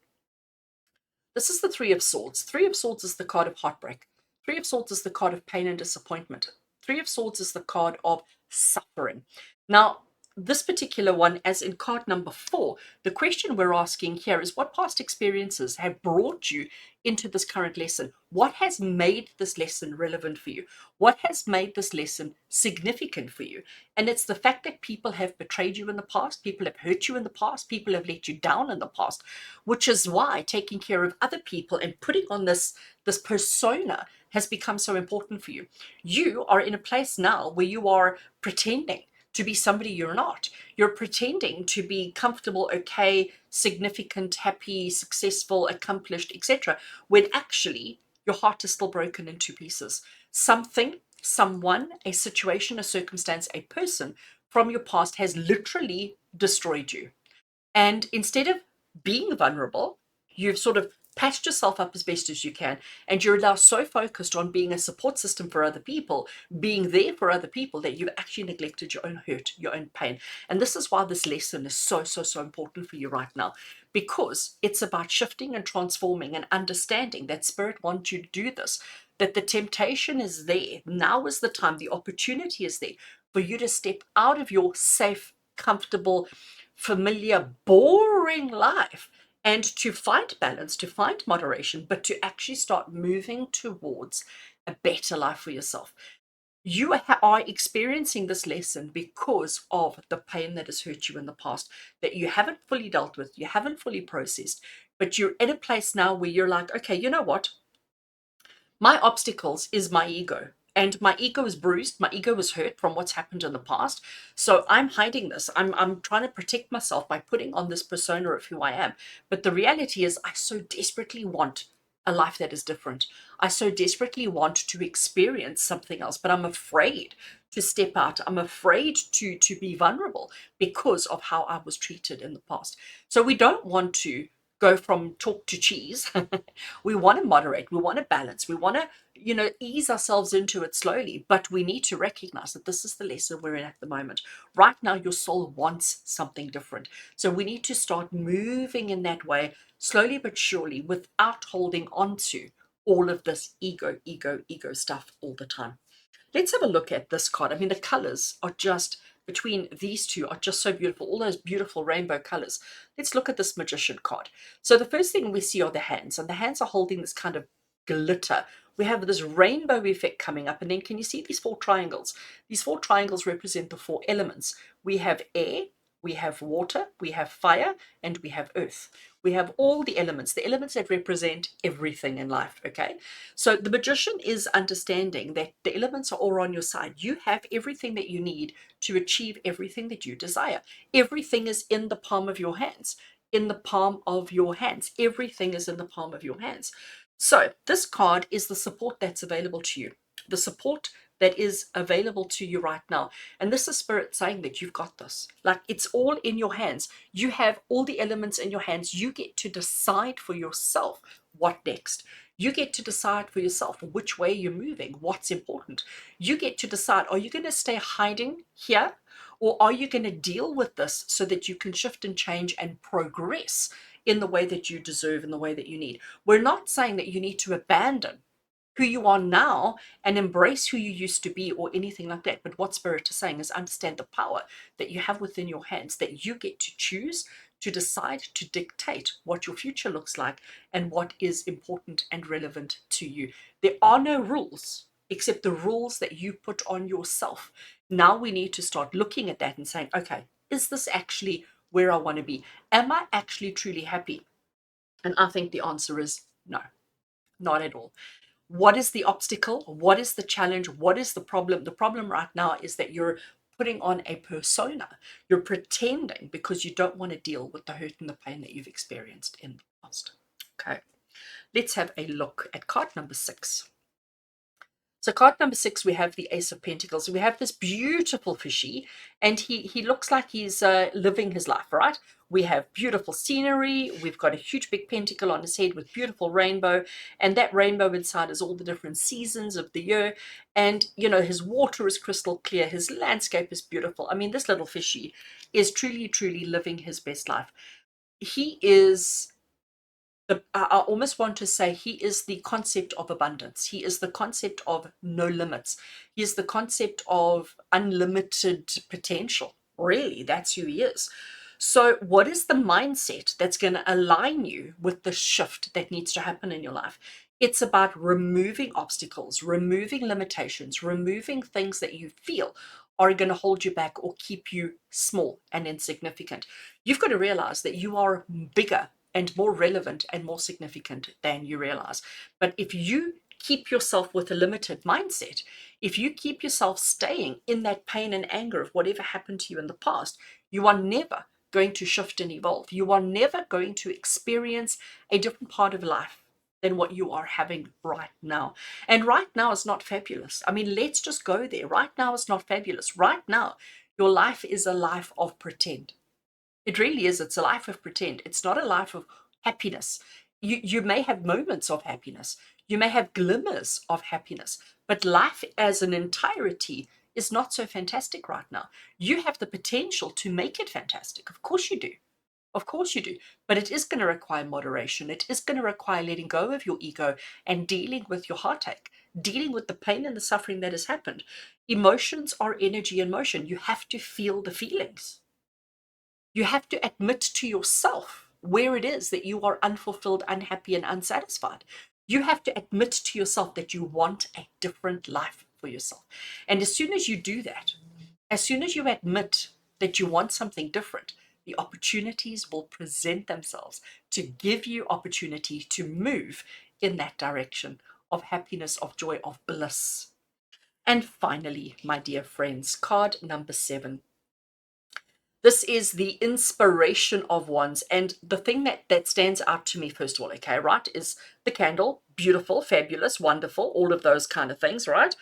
This is the Three of Swords. Three of Swords is the card of heartbreak. Three of Swords is the card of pain and disappointment. Three of Swords is the card of suffering. Now, this particular one, as in card number 4, the question we're asking here is, what past experiences have brought you into this current lesson? What has made this lesson relevant for you? What has made this lesson significant for you? And it's the fact that people have betrayed you in the past, people have hurt you in the past, people have let you down in the past, which is why taking care of other people and putting on this persona has become so important for you. You are in a place now where you are pretending to be somebody you're not. You're pretending to be comfortable, okay, significant, happy, successful, accomplished, etc., when actually your heart is still broken in two pieces. Something, someone, a situation, a circumstance, a person from your past has literally destroyed you. And instead of being vulnerable, you've sort of patched yourself up as best as you can, and you're now so focused on being a support system for other people, being there for other people, that you've actually neglected your own hurt, your own pain. And this is why this lesson is so important for you right now, because it's about shifting and transforming and understanding that Spirit wants you to do this, that the temptation is there. Now is the time, the opportunity is there for you to step out of your safe, comfortable, familiar, boring life and to find balance, to find moderation, but to actually start moving towards a better life for yourself. You are experiencing this lesson because of the pain that has hurt you in the past, that you haven't fully dealt with, you haven't fully processed, but you're in a place now where you're like, okay, you know what? My obstacles is my ego. And my ego is bruised. My ego is hurt from what's happened in the past. So I'm hiding this. I'm trying to protect myself by putting on this persona of who I am. But the reality is, I so desperately want a life that is different. I so desperately want to experience something else, but I'm afraid to step out. I'm afraid to be vulnerable because of how I was treated in the past. So we don't want to go from talk to cheese. We want to moderate, we want to balance, we want to, ease ourselves into it slowly, but we need to recognize that this is the lesson we're in at the moment. Right now, your soul wants something different. So we need to start moving in that way, slowly but surely, without holding on to all of this ego stuff all the time. Let's have a look at this card. I mean, the colors are just, between these two, are just so beautiful. All those beautiful rainbow colors. Let's look at this Magician card. So the first thing we see are the hands, and the hands are holding this kind of glitter. We have this rainbow effect coming up, and then can you see these 4 triangles? These 4 triangles represent the 4 elements. We have air, we have water, we have fire, and we have earth. We have all the elements that represent everything in life, okay? So the Magician is understanding that the elements are all on your side. You have everything that you need to achieve everything that you desire. Everything is in the palm of your hands. In the palm of your hands. Everything is in the palm of your hands. So this card is the support that's available to you. The support that is available to you right now. And this is Spirit saying that you've got this. Like, it's all in your hands. You have all the elements in your hands. You get to decide for yourself what next. You get to decide for yourself which way you're moving, what's important. You get to decide, are you going to stay hiding here? Or are you going to deal with this so that you can shift and change and progress in the way that you deserve, in the way that you need? We're not saying that you need to abandon who you are now and embrace who you used to be or anything like that. But what Spirit is saying is, understand the power that you have within your hands, that you get to choose, to decide, to dictate what your future looks like and what is important and relevant to you. There are no rules except the rules that you put on yourself. Now we need to start looking at that and saying, okay, is this actually where I want to be? Am I actually truly happy? And I think the answer is no, not at all. What is the obstacle? What is the challenge? What is the problem? The problem right now is that you're putting on a persona. You're pretending because you don't want to deal with the hurt and the pain that you've experienced in the past. Okay, let's have a look at card number 6. So card number 6, we have the Ace of Pentacles. We have this beautiful fishy, and he looks like he's living his life, right? We have beautiful scenery. We've got a huge big pentacle on his head with beautiful rainbow, and that rainbow inside is all the different seasons of the year. And, you know, his water is crystal clear. His landscape is beautiful. I mean, this little fishy is truly, truly living his best life. He is I almost want to say he is the concept of abundance. He is the concept of no limits. He is the concept of unlimited potential. Really, that's who he is. So, what is the mindset that's going to align you with the shift that needs to happen in your life? It's about removing obstacles, removing limitations, removing things that you feel are going to hold you back or keep you small and insignificant. You've got to realize that you are bigger and more relevant and more significant than you realize. But if you keep yourself with a limited mindset, if you keep yourself staying in that pain and anger of whatever happened to you in the past, you are never going to shift and evolve. You are never going to experience a different part of life than what you are having right now. And right now is not fabulous. I mean, let's just go there. Right now is not fabulous. Right now, your life is a life of pretend. It really is. It's a life of pretend. It's not a life of happiness. You may have moments of happiness. You may have glimmers of happiness, but life as an entirety is not so fantastic right now. You have the potential to make it fantastic. Of course you do. Of course you do. But it is going to require moderation. It is going to require letting go of your ego and dealing with your heartache, dealing with the pain and the suffering that has happened. Emotions are energy in motion. You have to feel the feelings. You have to admit to yourself where it is that you are unfulfilled, unhappy, and unsatisfied. You have to admit to yourself that you want a different life for yourself. And as soon as you do that, as soon as you admit that you want something different, the opportunities will present themselves to give you opportunity to move in that direction of happiness, of joy, of bliss. And finally, my dear friends, card number 7. This is the inspiration of wands. And the thing that stands out to me, first of all, okay, right, is the candle. Beautiful, fabulous, wonderful, all of those kind of things, right?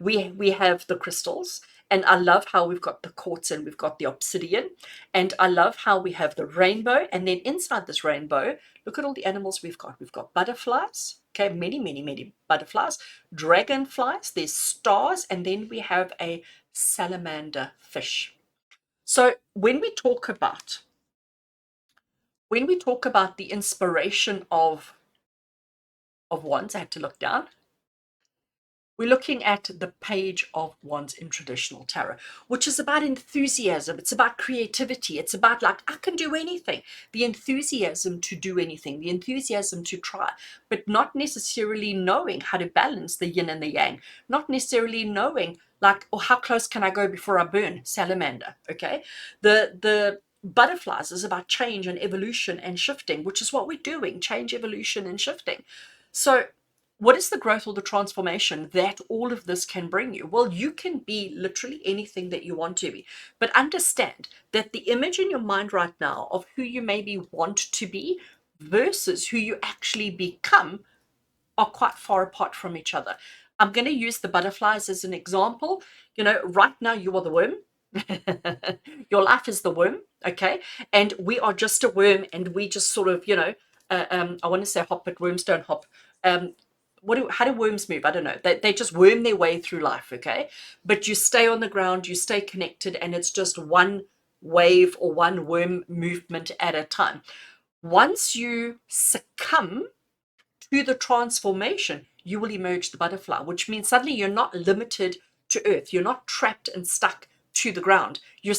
We have the crystals. And I love how we've got the quartz and we've got the obsidian. And I love how we have the rainbow. And then inside this rainbow, look at all the animals we've got. We've got butterflies, okay, many, many, many butterflies, dragonflies, there's stars, and then we have a salamander fish. So when we talk about the inspiration of wands, I had to look down. We're looking at the Page of Wands in traditional tarot, which is about enthusiasm. It's about creativity. It's about, like, I can do anything. The enthusiasm to do anything, the enthusiasm to try, but not necessarily knowing how to balance the yin and the yang, not necessarily knowing, like, oh, how close can I go before I burn? Salamander, okay? The butterflies is about change and evolution and shifting, which is what we're doing, change, evolution, and shifting. So what is the growth or the transformation that all of this can bring you? Well, you can be literally anything that you want to be, but understand that the image in your mind right now of who you maybe want to be versus who you actually become are quite far apart from each other. I'm going to use the butterflies as an example. You know, right now you are the worm. Your life is the worm, okay? And we are just a worm, and we just sort of, you know, I want to say hop, but worms don't hop. How do worms move? I don't know. They just worm their way through life, okay? But you stay on the ground, you stay connected, and it's just one wave or one worm movement at a time. Once you succumb to the transformation, you will emerge the butterfly, which means suddenly you're not limited to earth. You're not trapped and stuck to the ground. You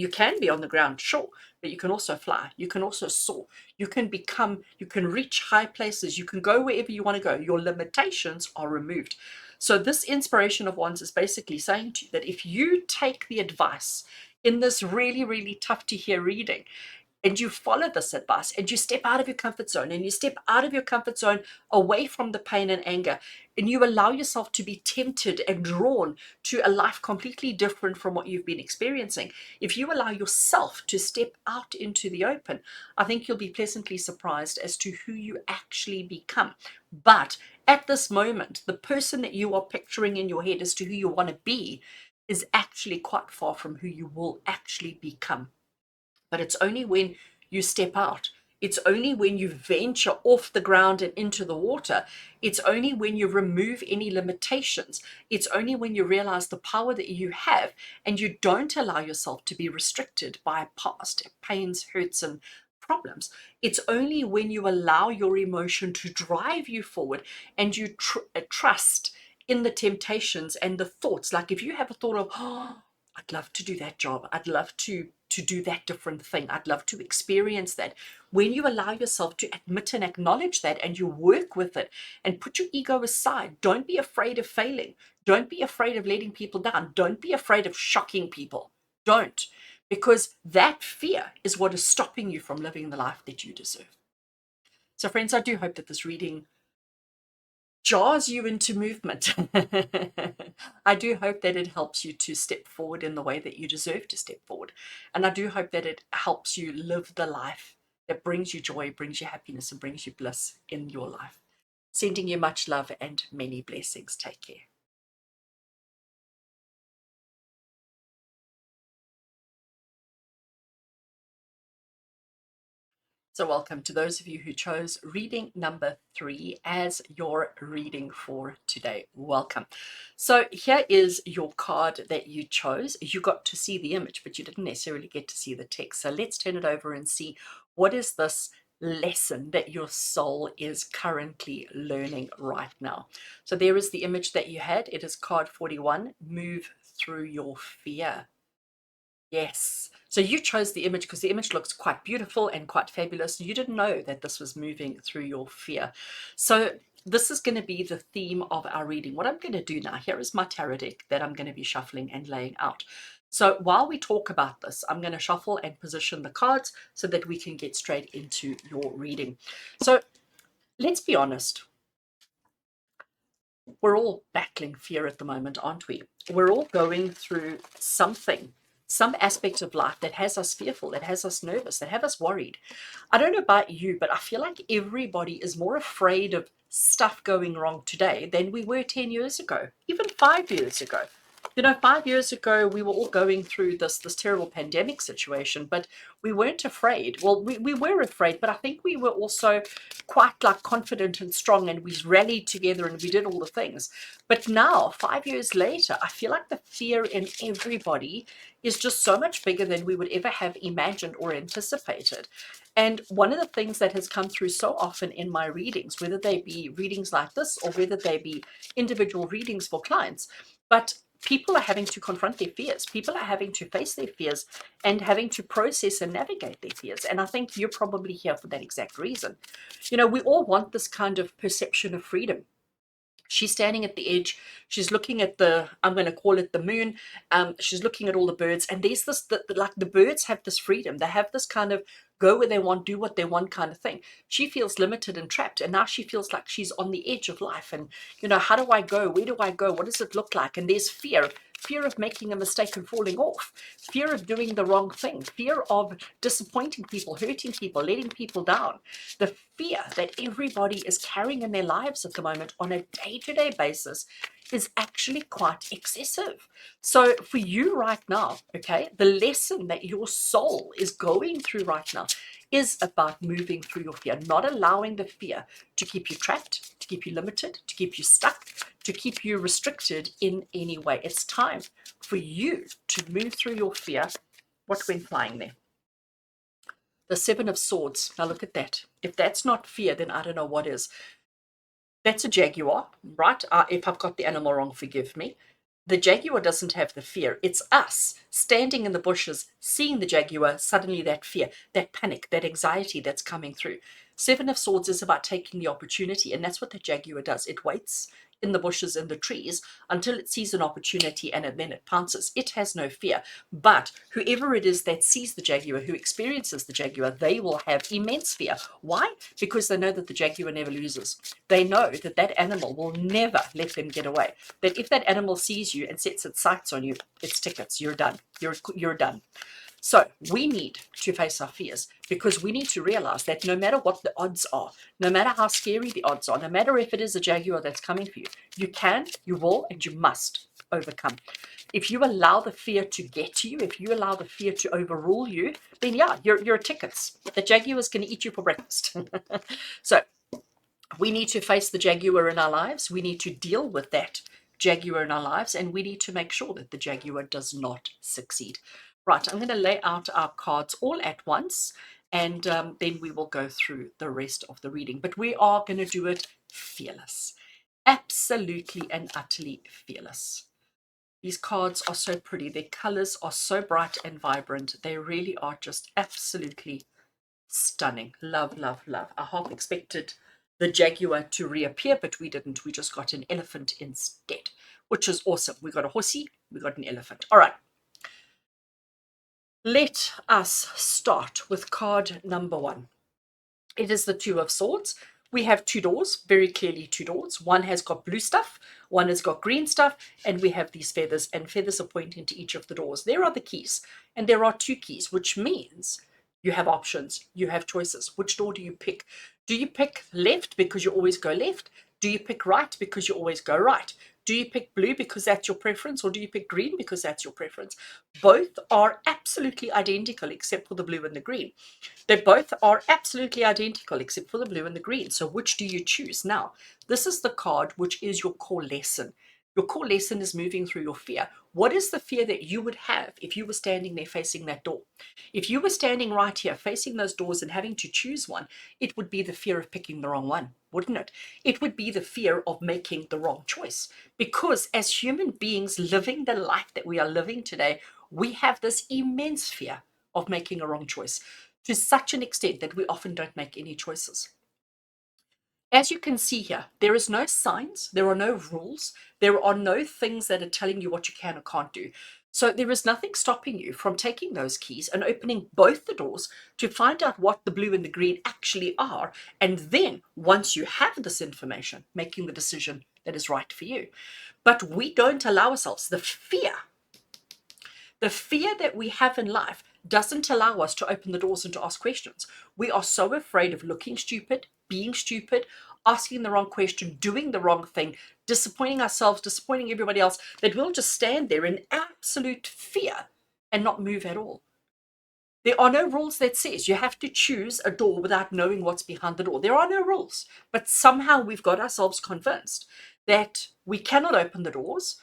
can be on the ground, sure, but you can also fly. You can also soar. You can reach high places. You can go wherever you want to go. Your limitations are removed. So this inspiration of wands is basically saying to you that if you take the advice in this really, really tough to hear reading, and you follow this advice and you step out of your comfort zone and you step out of your comfort zone away from the pain and anger, and you allow yourself to be tempted and drawn to a life completely different from what you've been experiencing, if you allow yourself to step out into the open, I think you'll be pleasantly surprised as to who you actually become. But at this moment, the person that you are picturing in your head as to who you want to be is actually quite far from who you will actually become. But it's only when you step out. It's only when you venture off the ground and into the water. It's only when you remove any limitations. It's only when you realize the power that you have and you don't allow yourself to be restricted by past pains, hurts, and problems. It's only when you allow your emotion to drive you forward and you trust in the temptations and the thoughts. Like if you have a thought of, oh, I'd love to do that job. I'd love to do that different thing. I'd love to experience that. When you allow yourself to admit and acknowledge that and you work with it and put your ego aside, don't be afraid of failing. Don't be afraid of letting people down. Don't be afraid of shocking people. Don't. Because that fear is what is stopping you from living the life that you deserve. So friends, I do hope that this reading jars you into movement. I do hope that it helps you to step forward in the way that you deserve to step forward. And I do hope that it helps you live the life that brings you joy, brings you happiness, and brings you bliss in your life. Sending you much love and many blessings. Take care. So welcome to those of you who chose reading number 3 as your reading for today. Welcome. So here is your card that you chose. You got to see the image, but you didn't necessarily get to see the text. So let's turn it over and see what is this lesson that your soul is currently learning right now. So there is the image that you had. It is card 41, move through your fear. Yes. So you chose the image because the image looks quite beautiful and quite fabulous. You didn't know that this was moving through your fear. So this is going to be the theme of our reading. What I'm going to do now, here is my tarot deck that I'm going to be shuffling and laying out. So while we talk about this, I'm going to shuffle and position the cards so that we can get straight into your reading. So let's be honest. We're all battling fear at the moment, aren't we? We're all going through something, some aspect of life that has us fearful, that has us nervous, that have us worried. I don't know about you, but I feel like everybody is more afraid of stuff going wrong today than we were 10 years ago, even 5 years ago. You know, 5 years ago, we were all going through this terrible pandemic situation, but we weren't afraid. Well, we were afraid, but I think we were also quite like confident and strong, and we rallied together and we did all the things. But now, 5 years later, I feel like the fear in everybody is just so much bigger than we would ever have imagined or anticipated. And one of the things that has come through so often in my readings, whether they be readings like this or whether they be individual readings for clients, but people are having to confront their fears. People are having to face their fears and having to process and navigate their fears. And I think you're probably here for that exact reason. You know, we all want this kind of perception of freedom. She's standing at the edge. She's looking at the, I'm going to call it the moon. She's looking at all the birds. And there's this, like the birds have this freedom. They have this kind of go where they want, do what they want kind of thing. She feels limited and trapped. And now she feels like she's on the edge of life. And, you know, how do I go? Where do I go? What does it look like? And there's fear. Fear of making a mistake and falling off, fear of doing the wrong thing, fear of disappointing people, hurting people, letting people down. The fear that everybody is carrying in their lives at the moment on a day-to-day basis is actually quite excessive. So for you right now, okay, the lesson that your soul is going through right now is about moving through your fear, not allowing the fear to keep you trapped, to keep you limited, to keep you stuck, to keep you restricted in any way. It's time for you to move through your fear. What went flying there? The Seven of Swords. Now look at that. If that's not fear, then I don't know what is. That's a jaguar, right? If I've got the animal wrong, forgive me. The jaguar doesn't have the fear. It's us standing in the bushes, seeing the jaguar, suddenly that fear, that panic, that anxiety that's coming through. Seven of Swords is about taking the opportunity, and that's what the jaguar does. It waits, in the bushes, in the trees, until it sees an opportunity and then it pounces. It has no fear. But whoever it is that sees the jaguar, who experiences the jaguar, they will have immense fear. Why? Because they know that the jaguar never loses. They know that that animal will never let them get away. That if that animal sees you and sets its sights on you, it's tickets. You're done. You're done. So we need to face our fears, because we need to realize that no matter what the odds are, no matter how scary the odds are, no matter if it is a jaguar that's coming for you, you can, you will, and you must overcome. If you allow the fear to get to you, if you allow the fear to overrule you, then yeah, you're tickets. The jaguar is going to eat you for breakfast. So we need to face the jaguar in our lives. We need to deal with that jaguar in our lives, and we need to make sure that the jaguar does not succeed. Right, I'm going to lay out our cards all at once, and then we will go through the rest of the reading. But we are going to do it fearless. Absolutely and utterly fearless. These cards are so pretty. Their colors are so bright and vibrant. They really are just absolutely stunning. Love, love, love. I half expected the jaguar to reappear, but we didn't. We just got an elephant instead, which is awesome. We got a horsey, we got an elephant. All right. Let us start with card number 1. It is the Two of Swords. We have 2 doors, very clearly 2 doors. One has got blue stuff, one has got green stuff, and we have these feathers, and feathers are pointing to each of the doors. There are the keys, and there are 2 keys, which means you have options, you have choices. Which door do you pick? Do you pick left because you always go left? Do you pick right because you always go right? Do you pick blue because that's your preference, or do you pick green because that's your preference? Both are absolutely identical except for the blue and the green. They both are absolutely identical except for the blue and the green. So which do you choose? Now, this is the card which is your core lesson. Your core lesson is moving through your fear. What is the fear that you would have if you were standing there facing that door? If you were standing right here facing those doors and having to choose one, it would be the fear of picking the wrong one, wouldn't it? It would be the fear of making the wrong choice. Because as human beings living the life that we are living today, we have this immense fear of making a wrong choice, to such an extent that we often don't make any choices. As you can see here, there is no signs, there are no rules, there are no things that are telling you what you can or can't do. So there is nothing stopping you from taking those keys and opening both the doors to find out what the blue and the green actually are. And then once you have this information, making the decision that is right for you. But we don't allow ourselves the fear that we have in life doesn't allow us to open the doors and to ask questions. We are so afraid of looking stupid, being stupid, asking the wrong question, doing the wrong thing, disappointing ourselves, disappointing everybody else, that we'll just stand there in absolute fear and not move at all. There are no rules that says you have to choose a door without knowing what's behind the door. There are no rules, but somehow we've got ourselves convinced that we cannot open the doors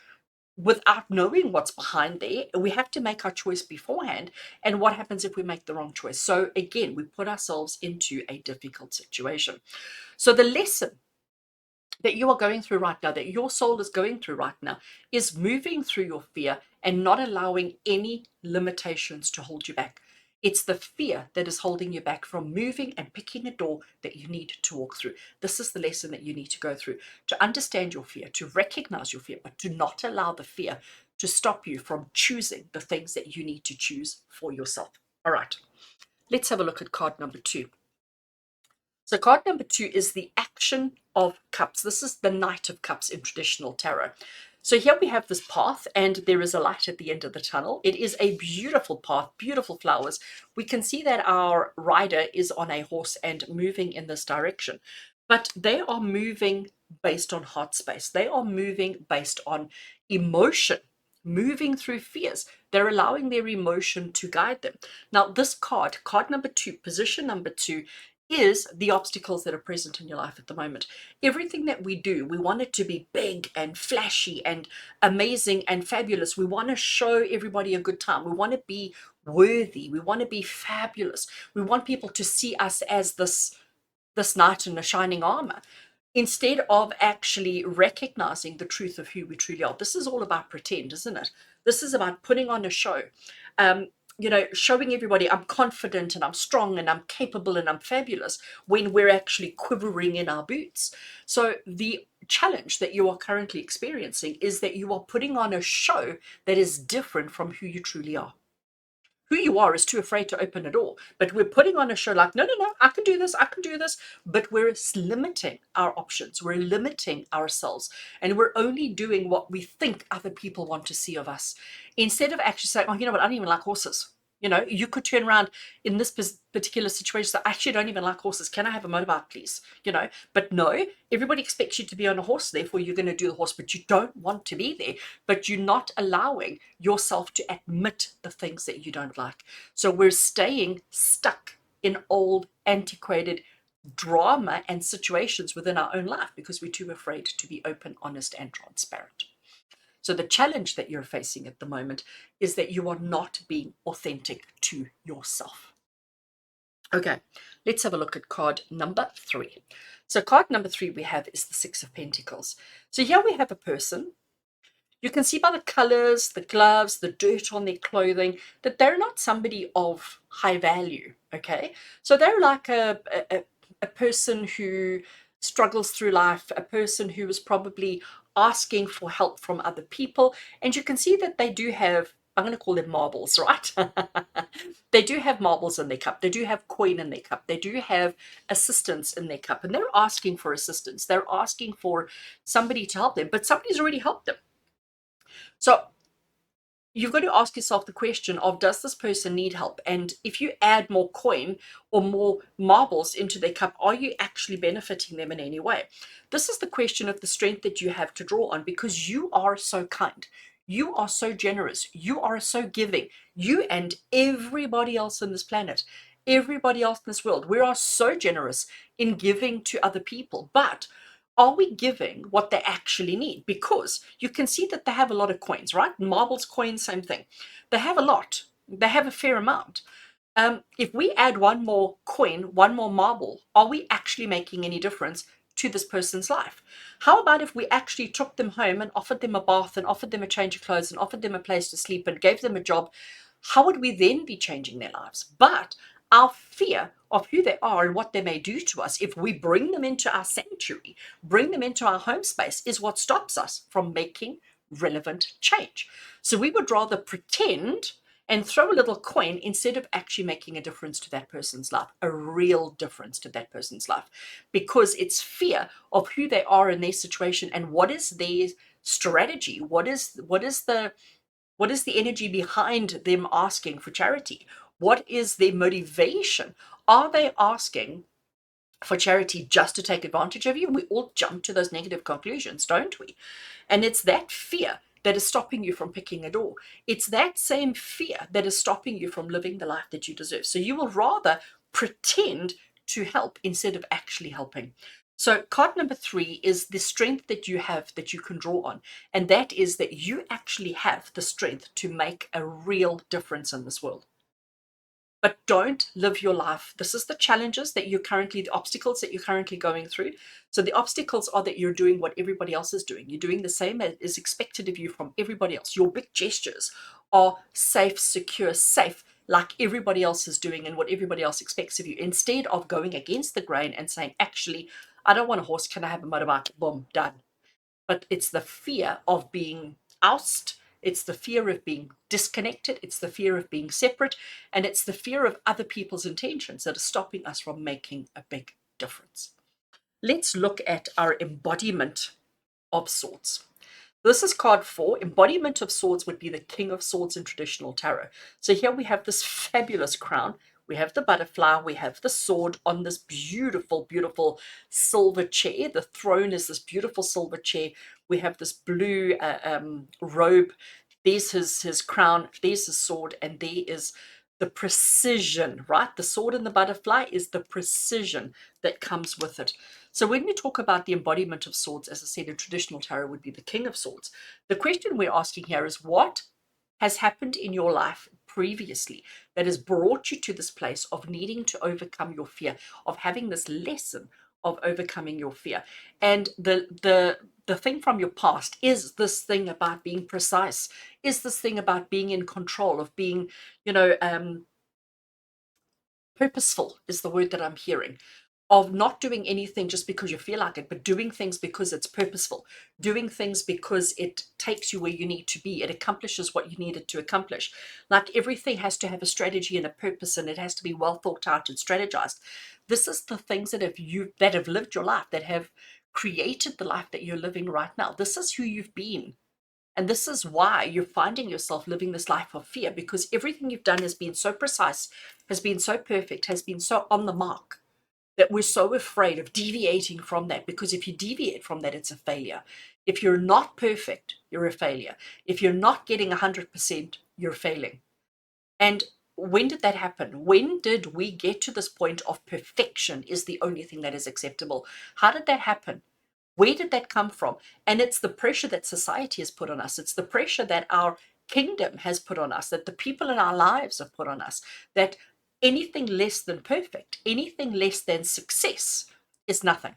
without knowing what's behind there. We have to make our choice beforehand. And what happens if we make the wrong choice? So again, we put ourselves into a difficult situation. So the lesson that you are going through right now, that your soul is going through right now, is moving through your fear and not allowing any limitations to hold you back. It's the fear that is holding you back from moving and picking a door that you need to walk through. This is the lesson that you need to go through, to understand your fear, to recognize your fear, but to not allow the fear to stop you from choosing the things that you need to choose for yourself. All right, let's have a look at card number 2. So card number 2 is the Action of Cups. This is the Knight of Cups in traditional tarot. So here we have this path, and there is a light at the end of the tunnel. It is a beautiful path, beautiful flowers. We can see that our rider is on a horse and moving in this direction. But they are moving based on heart space. They are moving based on emotion, moving through fears. They're allowing their emotion to guide them. Now, this card number 2, position number 2, is the obstacles that are present in your life at the moment. Everything that we do, we want it to be big and flashy and amazing and fabulous. We want to show everybody a good time. We want to be worthy. We want to be fabulous. We want people to see us as this knight in a shining armor, instead of actually recognizing the truth of who we truly are. This is all about pretend, isn't it? This is about putting on a show. showing everybody I'm confident and I'm strong and I'm capable and I'm fabulous when we're actually quivering in our boots. So the challenge that you are currently experiencing is that you are putting on a show that is different from who you truly are. Who you are is too afraid to open a door, but we're putting on a show like, no, no, no, I can do this, I can do this, but we're limiting our options, we're limiting ourselves, and we're only doing what we think other people want to see of us, instead of actually saying, oh, you know what, I don't even like horses. You could turn around in this particular situation, so I actually don't even like horses. Can I have a motorbike, please? But no, everybody expects you to be on a horse, therefore you're going to do the horse, but you don't want to be there, but you're not allowing yourself to admit the things that you don't like. So we're staying stuck in old, antiquated drama and situations within our own life because we're too afraid to be open, honest, and transparent. So the challenge that you're facing at the moment is that you are not being authentic to yourself. Okay, let's have a look at card number 3. So card number 3 we have is the Six of Pentacles. So here we have a person. You can see by the colors, the gloves, the dirt on their clothing, that they're not somebody of high value, okay? So they're like a person who struggles through life, a person who is probably asking for help from other people. And you can see that they do have, I'm going to call them marbles, right? They do have marbles in their cup. They do have coin in their cup. They do have assistance in their cup. And they're asking for assistance. They're asking for somebody to help them, but somebody's already helped them. So you've got to ask yourself the question of, does this person need help? And if you add more coin or more marbles into their cup, are you actually benefiting them in any way? This is the question of the strength that you have to draw on, because you are so kind. You are so generous. You are so giving. You and everybody else on this planet, everybody else in this world, we are so generous in giving to other people. But are we giving what they actually need? Because you can see that they have a lot of coins, right? Marbles, coins, same thing. They have a lot. They have a fair amount. If we add one more coin, one more marble, are we actually making any difference to this person's life? How about if we actually took them home and offered them a bath and offered them a change of clothes and offered them a place to sleep and gave them a job? How would we then be changing their lives? But our fear of who they are and what they may do to us, if we bring them into our sanctuary, bring them into our home space, is what stops us from making relevant change. So we would rather pretend and throw a little coin instead of actually making a difference to that person's life, a real difference to that person's life, because it's fear of who they are in their situation and what is their strategy, what is the energy behind them asking for charity, what is their motivation. Are they asking for charity just to take advantage of you? We all jump to those negative conclusions, don't we? And it's that fear that is stopping you from picking a door. It's that same fear that is stopping you from living the life that you deserve. So you will rather pretend to help instead of actually helping. So card number 3 is the strength that you have that you can draw on. And that is that you actually have the strength to make a real difference in this world. But don't live your life. This is the challenges that the obstacles that you're currently going through. So the obstacles are that you're doing what everybody else is doing. You're doing the same as is expected of you from everybody else. Your big gestures are safe, secure, safe, like everybody else is doing and what everybody else expects of you, instead of going against the grain and saying, actually, I don't want a horse. Can I have a motorbike? Boom, done. But it's the fear of being ousted. It's the fear of being disconnected. It's the fear of being separate. And it's the fear of other people's intentions that are stopping us from making a big difference. Let's look at our embodiment of swords. This is card 4. Embodiment of swords would be the King of Swords in traditional tarot. So here we have this fabulous crown. We have the butterfly. We have the sword on this beautiful, beautiful silver chair. The throne is this beautiful silver chair. We have this blue robe. There's his crown. There's his sword. And there is the precision, right? The sword and the butterfly is the precision that comes with it. So when we talk about the embodiment of swords, as I said, in traditional tarot would be the King of Swords. The question we're asking here is, what has happened in your life previously that has brought you to this place of needing to overcome your fear, of having this lesson of overcoming your fear. And the thing from your past is this thing about being precise, is this thing about being in control, of being, you know, purposeful is the word that I'm hearing, of not doing anything just because you feel like it, but doing things because it's purposeful, doing things because it takes you where you need to be. It accomplishes what you need it to accomplish. Like everything has to have a strategy and a purpose, and it has to be well thought out and strategized. This is the things that have lived your life, that have created the life that you're living right now. This is who you've been. And this is why you're finding yourself living this life of fear, because everything you've done has been so precise, has been so perfect, has been so on the mark, that we're so afraid of deviating from that. Because if you deviate from that, it's a failure. If you're not perfect, you're a failure. If you're not getting 100%, you're failing. And when did that happen? When did we get to this point of perfection is the only thing that is acceptable? How did that happen? Where did that come from? And it's the pressure that society has put on us. It's the pressure that our kingdom has put on us, that the people in our lives have put on us, that anything less than perfect, anything less than success is nothing.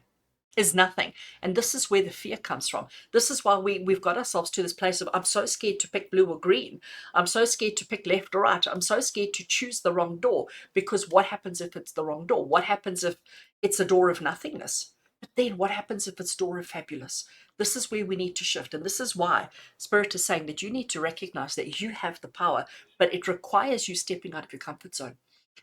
Is nothing. And this is where the fear comes from. This is why we've got ourselves to this place of, I'm so scared to pick blue or green. I'm so scared to pick left or right. I'm so scared to choose the wrong door, because what happens if it's the wrong door? What happens if it's a door of nothingness? But then what happens if it's door of fabulous? This is where we need to shift. And this is why Spirit is saying that you need to recognize that you have the power, but it requires you stepping out of your comfort zone.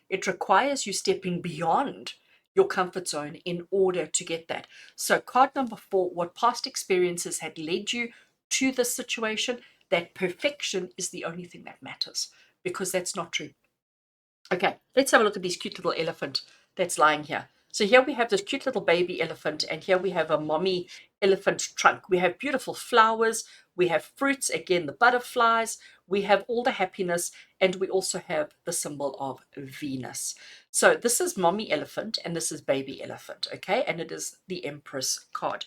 It requires you stepping beyond your comfort zone in order to get that. So card number 4, what past experiences had led you to this situation, that perfection is the only thing that matters, because that's not true. Okay, let's have a look at this cute little elephant that's lying here. So here we have this cute little baby elephant, and here we have a mommy elephant trunk. We have beautiful flowers, we have fruits, again, the butterflies, we have all the happiness, and we also have the symbol of Venus. So this is mommy elephant, and this is baby elephant, okay? And it is the Empress card.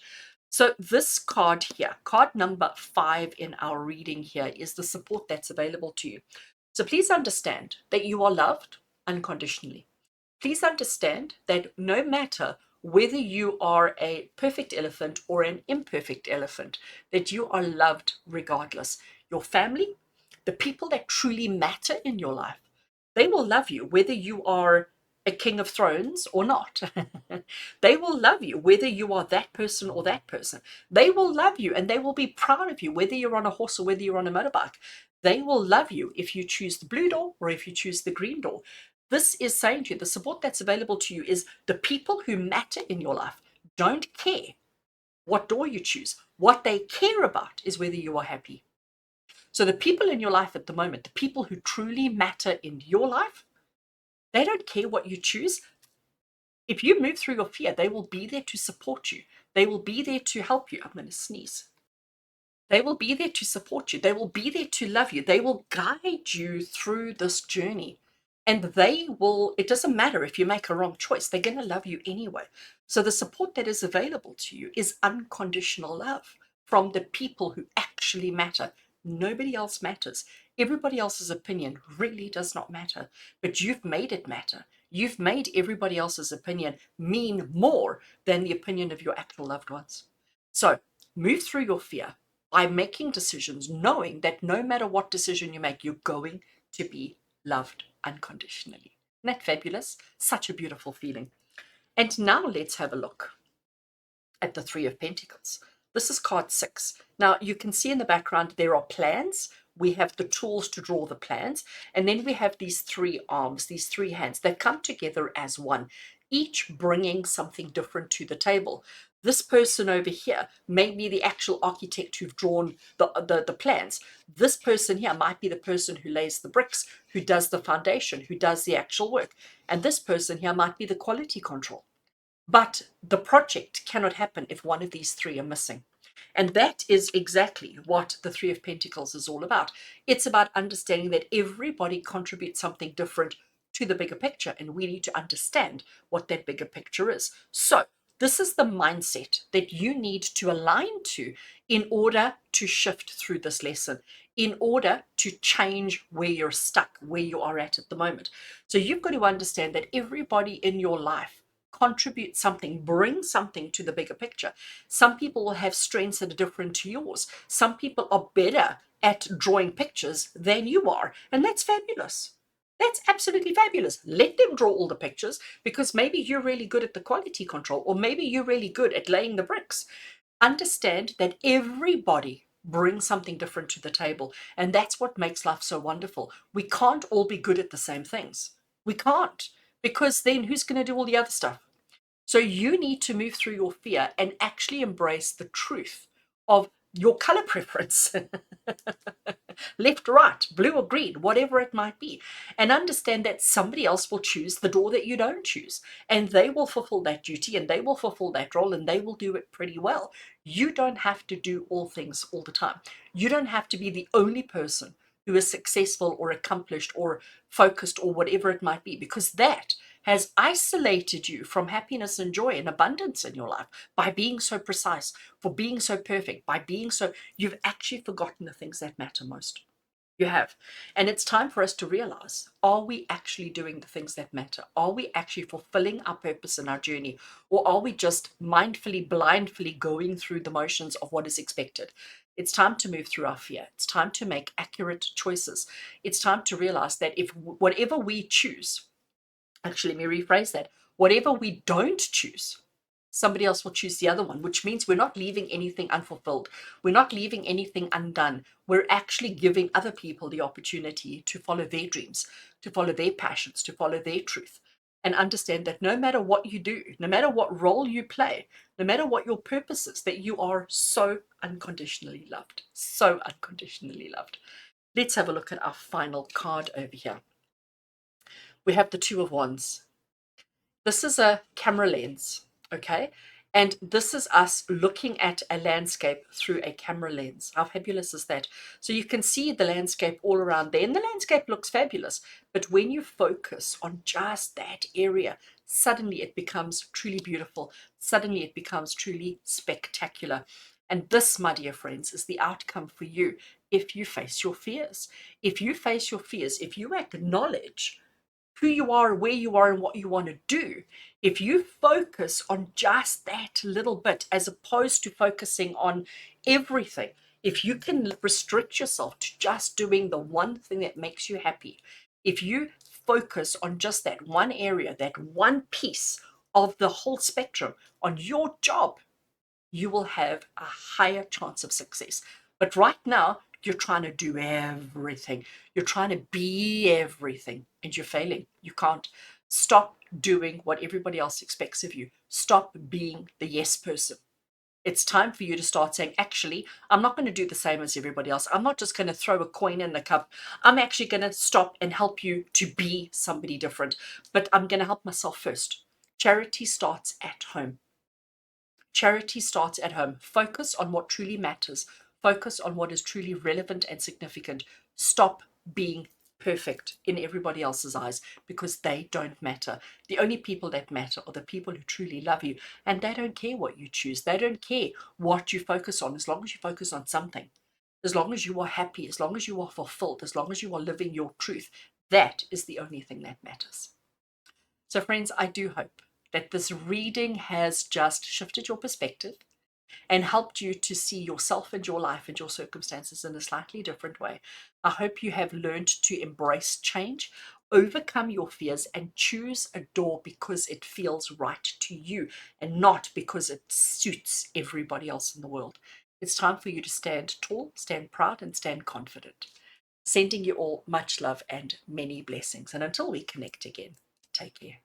So this card here, card number 5 in our reading here, is the support that's available to you. So please understand that you are loved unconditionally. Please understand that no matter whether you are a perfect elephant or an imperfect elephant, that you are loved regardless. Your family, the people that truly matter in your life, they will love you whether you are a king of thrones or not. They will love you whether you are that person or that person. They will love you and they will be proud of you whether you're on a horse or whether you're on a motorbike. They will love you if you choose the blue door or if you choose the green door. This is saying to you, the support that's available to you is the people who matter in your life don't care what door you choose. What they care about is whether you are happy. So the people in your life at the moment, the people who truly matter in your life, they don't care what you choose. If you move through your fear, they will be there to support you. They will be there to help you. I'm going to sneeze. They will be there to support you. They will be there to love you. They will guide you through this journey. And they will, it doesn't matter if you make a wrong choice, they're going to love you anyway. So the support that is available to you is unconditional love from the people who actually matter. Nobody else matters. Everybody else's opinion really does not matter, but you've made it matter. You've made everybody else's opinion mean more than the opinion of your actual loved ones. So move through your fear by making decisions, knowing that no matter what decision you make, you're going to be loved unconditionally. Isn't that fabulous? Such a beautiful feeling. And now let's have a look at the Three of Pentacles. This is card 6. Now you can see in the background there are plans. We have the tools to draw the plans. And then we have these 3 arms, these 3 hands that come together as one, each bringing something different to the table. This person over here may be the actual architect who've drawn the plans. This person here might be the person who lays the bricks, who does the foundation, who does the actual work. And this person here might be the quality control. But the project cannot happen if one of these 3 are missing. And that is exactly what the Three of Pentacles is all about. It's about understanding that everybody contributes something different to the bigger picture, and we need to understand what that bigger picture is. So this is the mindset that you need to align to in order to shift through this lesson, in order to change where you're stuck, where you are at the moment. So you've got to understand that everybody in your life contribute something, bring something to the bigger picture. Some people will have strengths that are different to yours. Some people are better at drawing pictures than you are, and that's fabulous. That's absolutely fabulous. Let them draw all the pictures, because maybe you're really good at the quality control, or maybe you're really good at laying the bricks. Understand that everybody brings something different to the table, and that's what makes life so wonderful. We can't all be good at the same things. We can't, because then who's going to do all the other stuff? So you need to move through your fear and actually embrace the truth of your color preference. Left, right, blue or green, whatever it might be, and understand that somebody else will choose the door that you don't choose, and they will fulfill that duty, and they will fulfill that role, and they will do it pretty well. You don't have to do all things all the time. You don't have to be the only person who is successful or accomplished or focused or whatever it might be, because that has isolated you from happiness and joy and abundance in your life by being so precise, for being so perfect, by being so, you've actually forgotten the things that matter most. You have. And it's time for us to realize, are we actually doing the things that matter? Are we actually fulfilling our purpose in our journey? Or are we just mindfully, blindly going through the motions of what is expected? It's time to move through our fear. It's time to make accurate choices. It's time to realize that if whatever we choose, actually, let me rephrase that. Whatever we don't choose, somebody else will choose the other one, which means we're not leaving anything unfulfilled. We're not leaving anything undone. We're actually giving other people the opportunity to follow their dreams, to follow their passions, to follow their truth. And understand that no matter what you do, no matter what role you play, no matter what your purpose is, that you are so unconditionally loved. So unconditionally loved. Let's have a look at our final card over here. We have the Two of Wands. This is a camera lens, okay? And this is us looking at a landscape through a camera lens. How fabulous is that? So you can see the landscape all around there, and the landscape looks fabulous. But when you focus on just that area, suddenly it becomes truly beautiful. Suddenly it becomes truly spectacular. And this, my dear friends, is the outcome for you if you face your fears. If you face your fears, if you acknowledge who you are, where you are, and what you want to do, if you focus on just that little bit as opposed to focusing on everything, if you can restrict yourself to just doing the one thing that makes you happy, if you focus on just that one area, that one piece of the whole spectrum on your job, you will have a higher chance of success. But right now, you're trying to do everything. You're trying to be everything, and you're failing. You can't. Stop doing what everybody else expects of you. Stop being the yes person. It's time for you to start saying, actually, I'm not going to do the same as everybody else. I'm not just going to throw a coin in the cup. I'm actually going to stop and help you to be somebody different. But I'm going to help myself first. Charity starts at home. Charity starts at home. Focus on what truly matters. Focus on what is truly relevant and significant. Stop being perfect in everybody else's eyes, because they don't matter. The only people that matter are the people who truly love you, and they don't care what you choose. They don't care what you focus on, as long as you focus on something. As long as you are happy, as long as you are fulfilled, as long as you are living your truth, that is the only thing that matters. So, friends, I do hope that this reading has just shifted your perspective and helped you to see yourself and your life and your circumstances in a slightly different way. I hope you have learned to embrace change, overcome your fears, and choose a door because it feels right to you and not because it suits everybody else in the world. It's time for you to stand tall, stand proud, and stand confident. Sending you all much love and many blessings. And until we connect again, take care.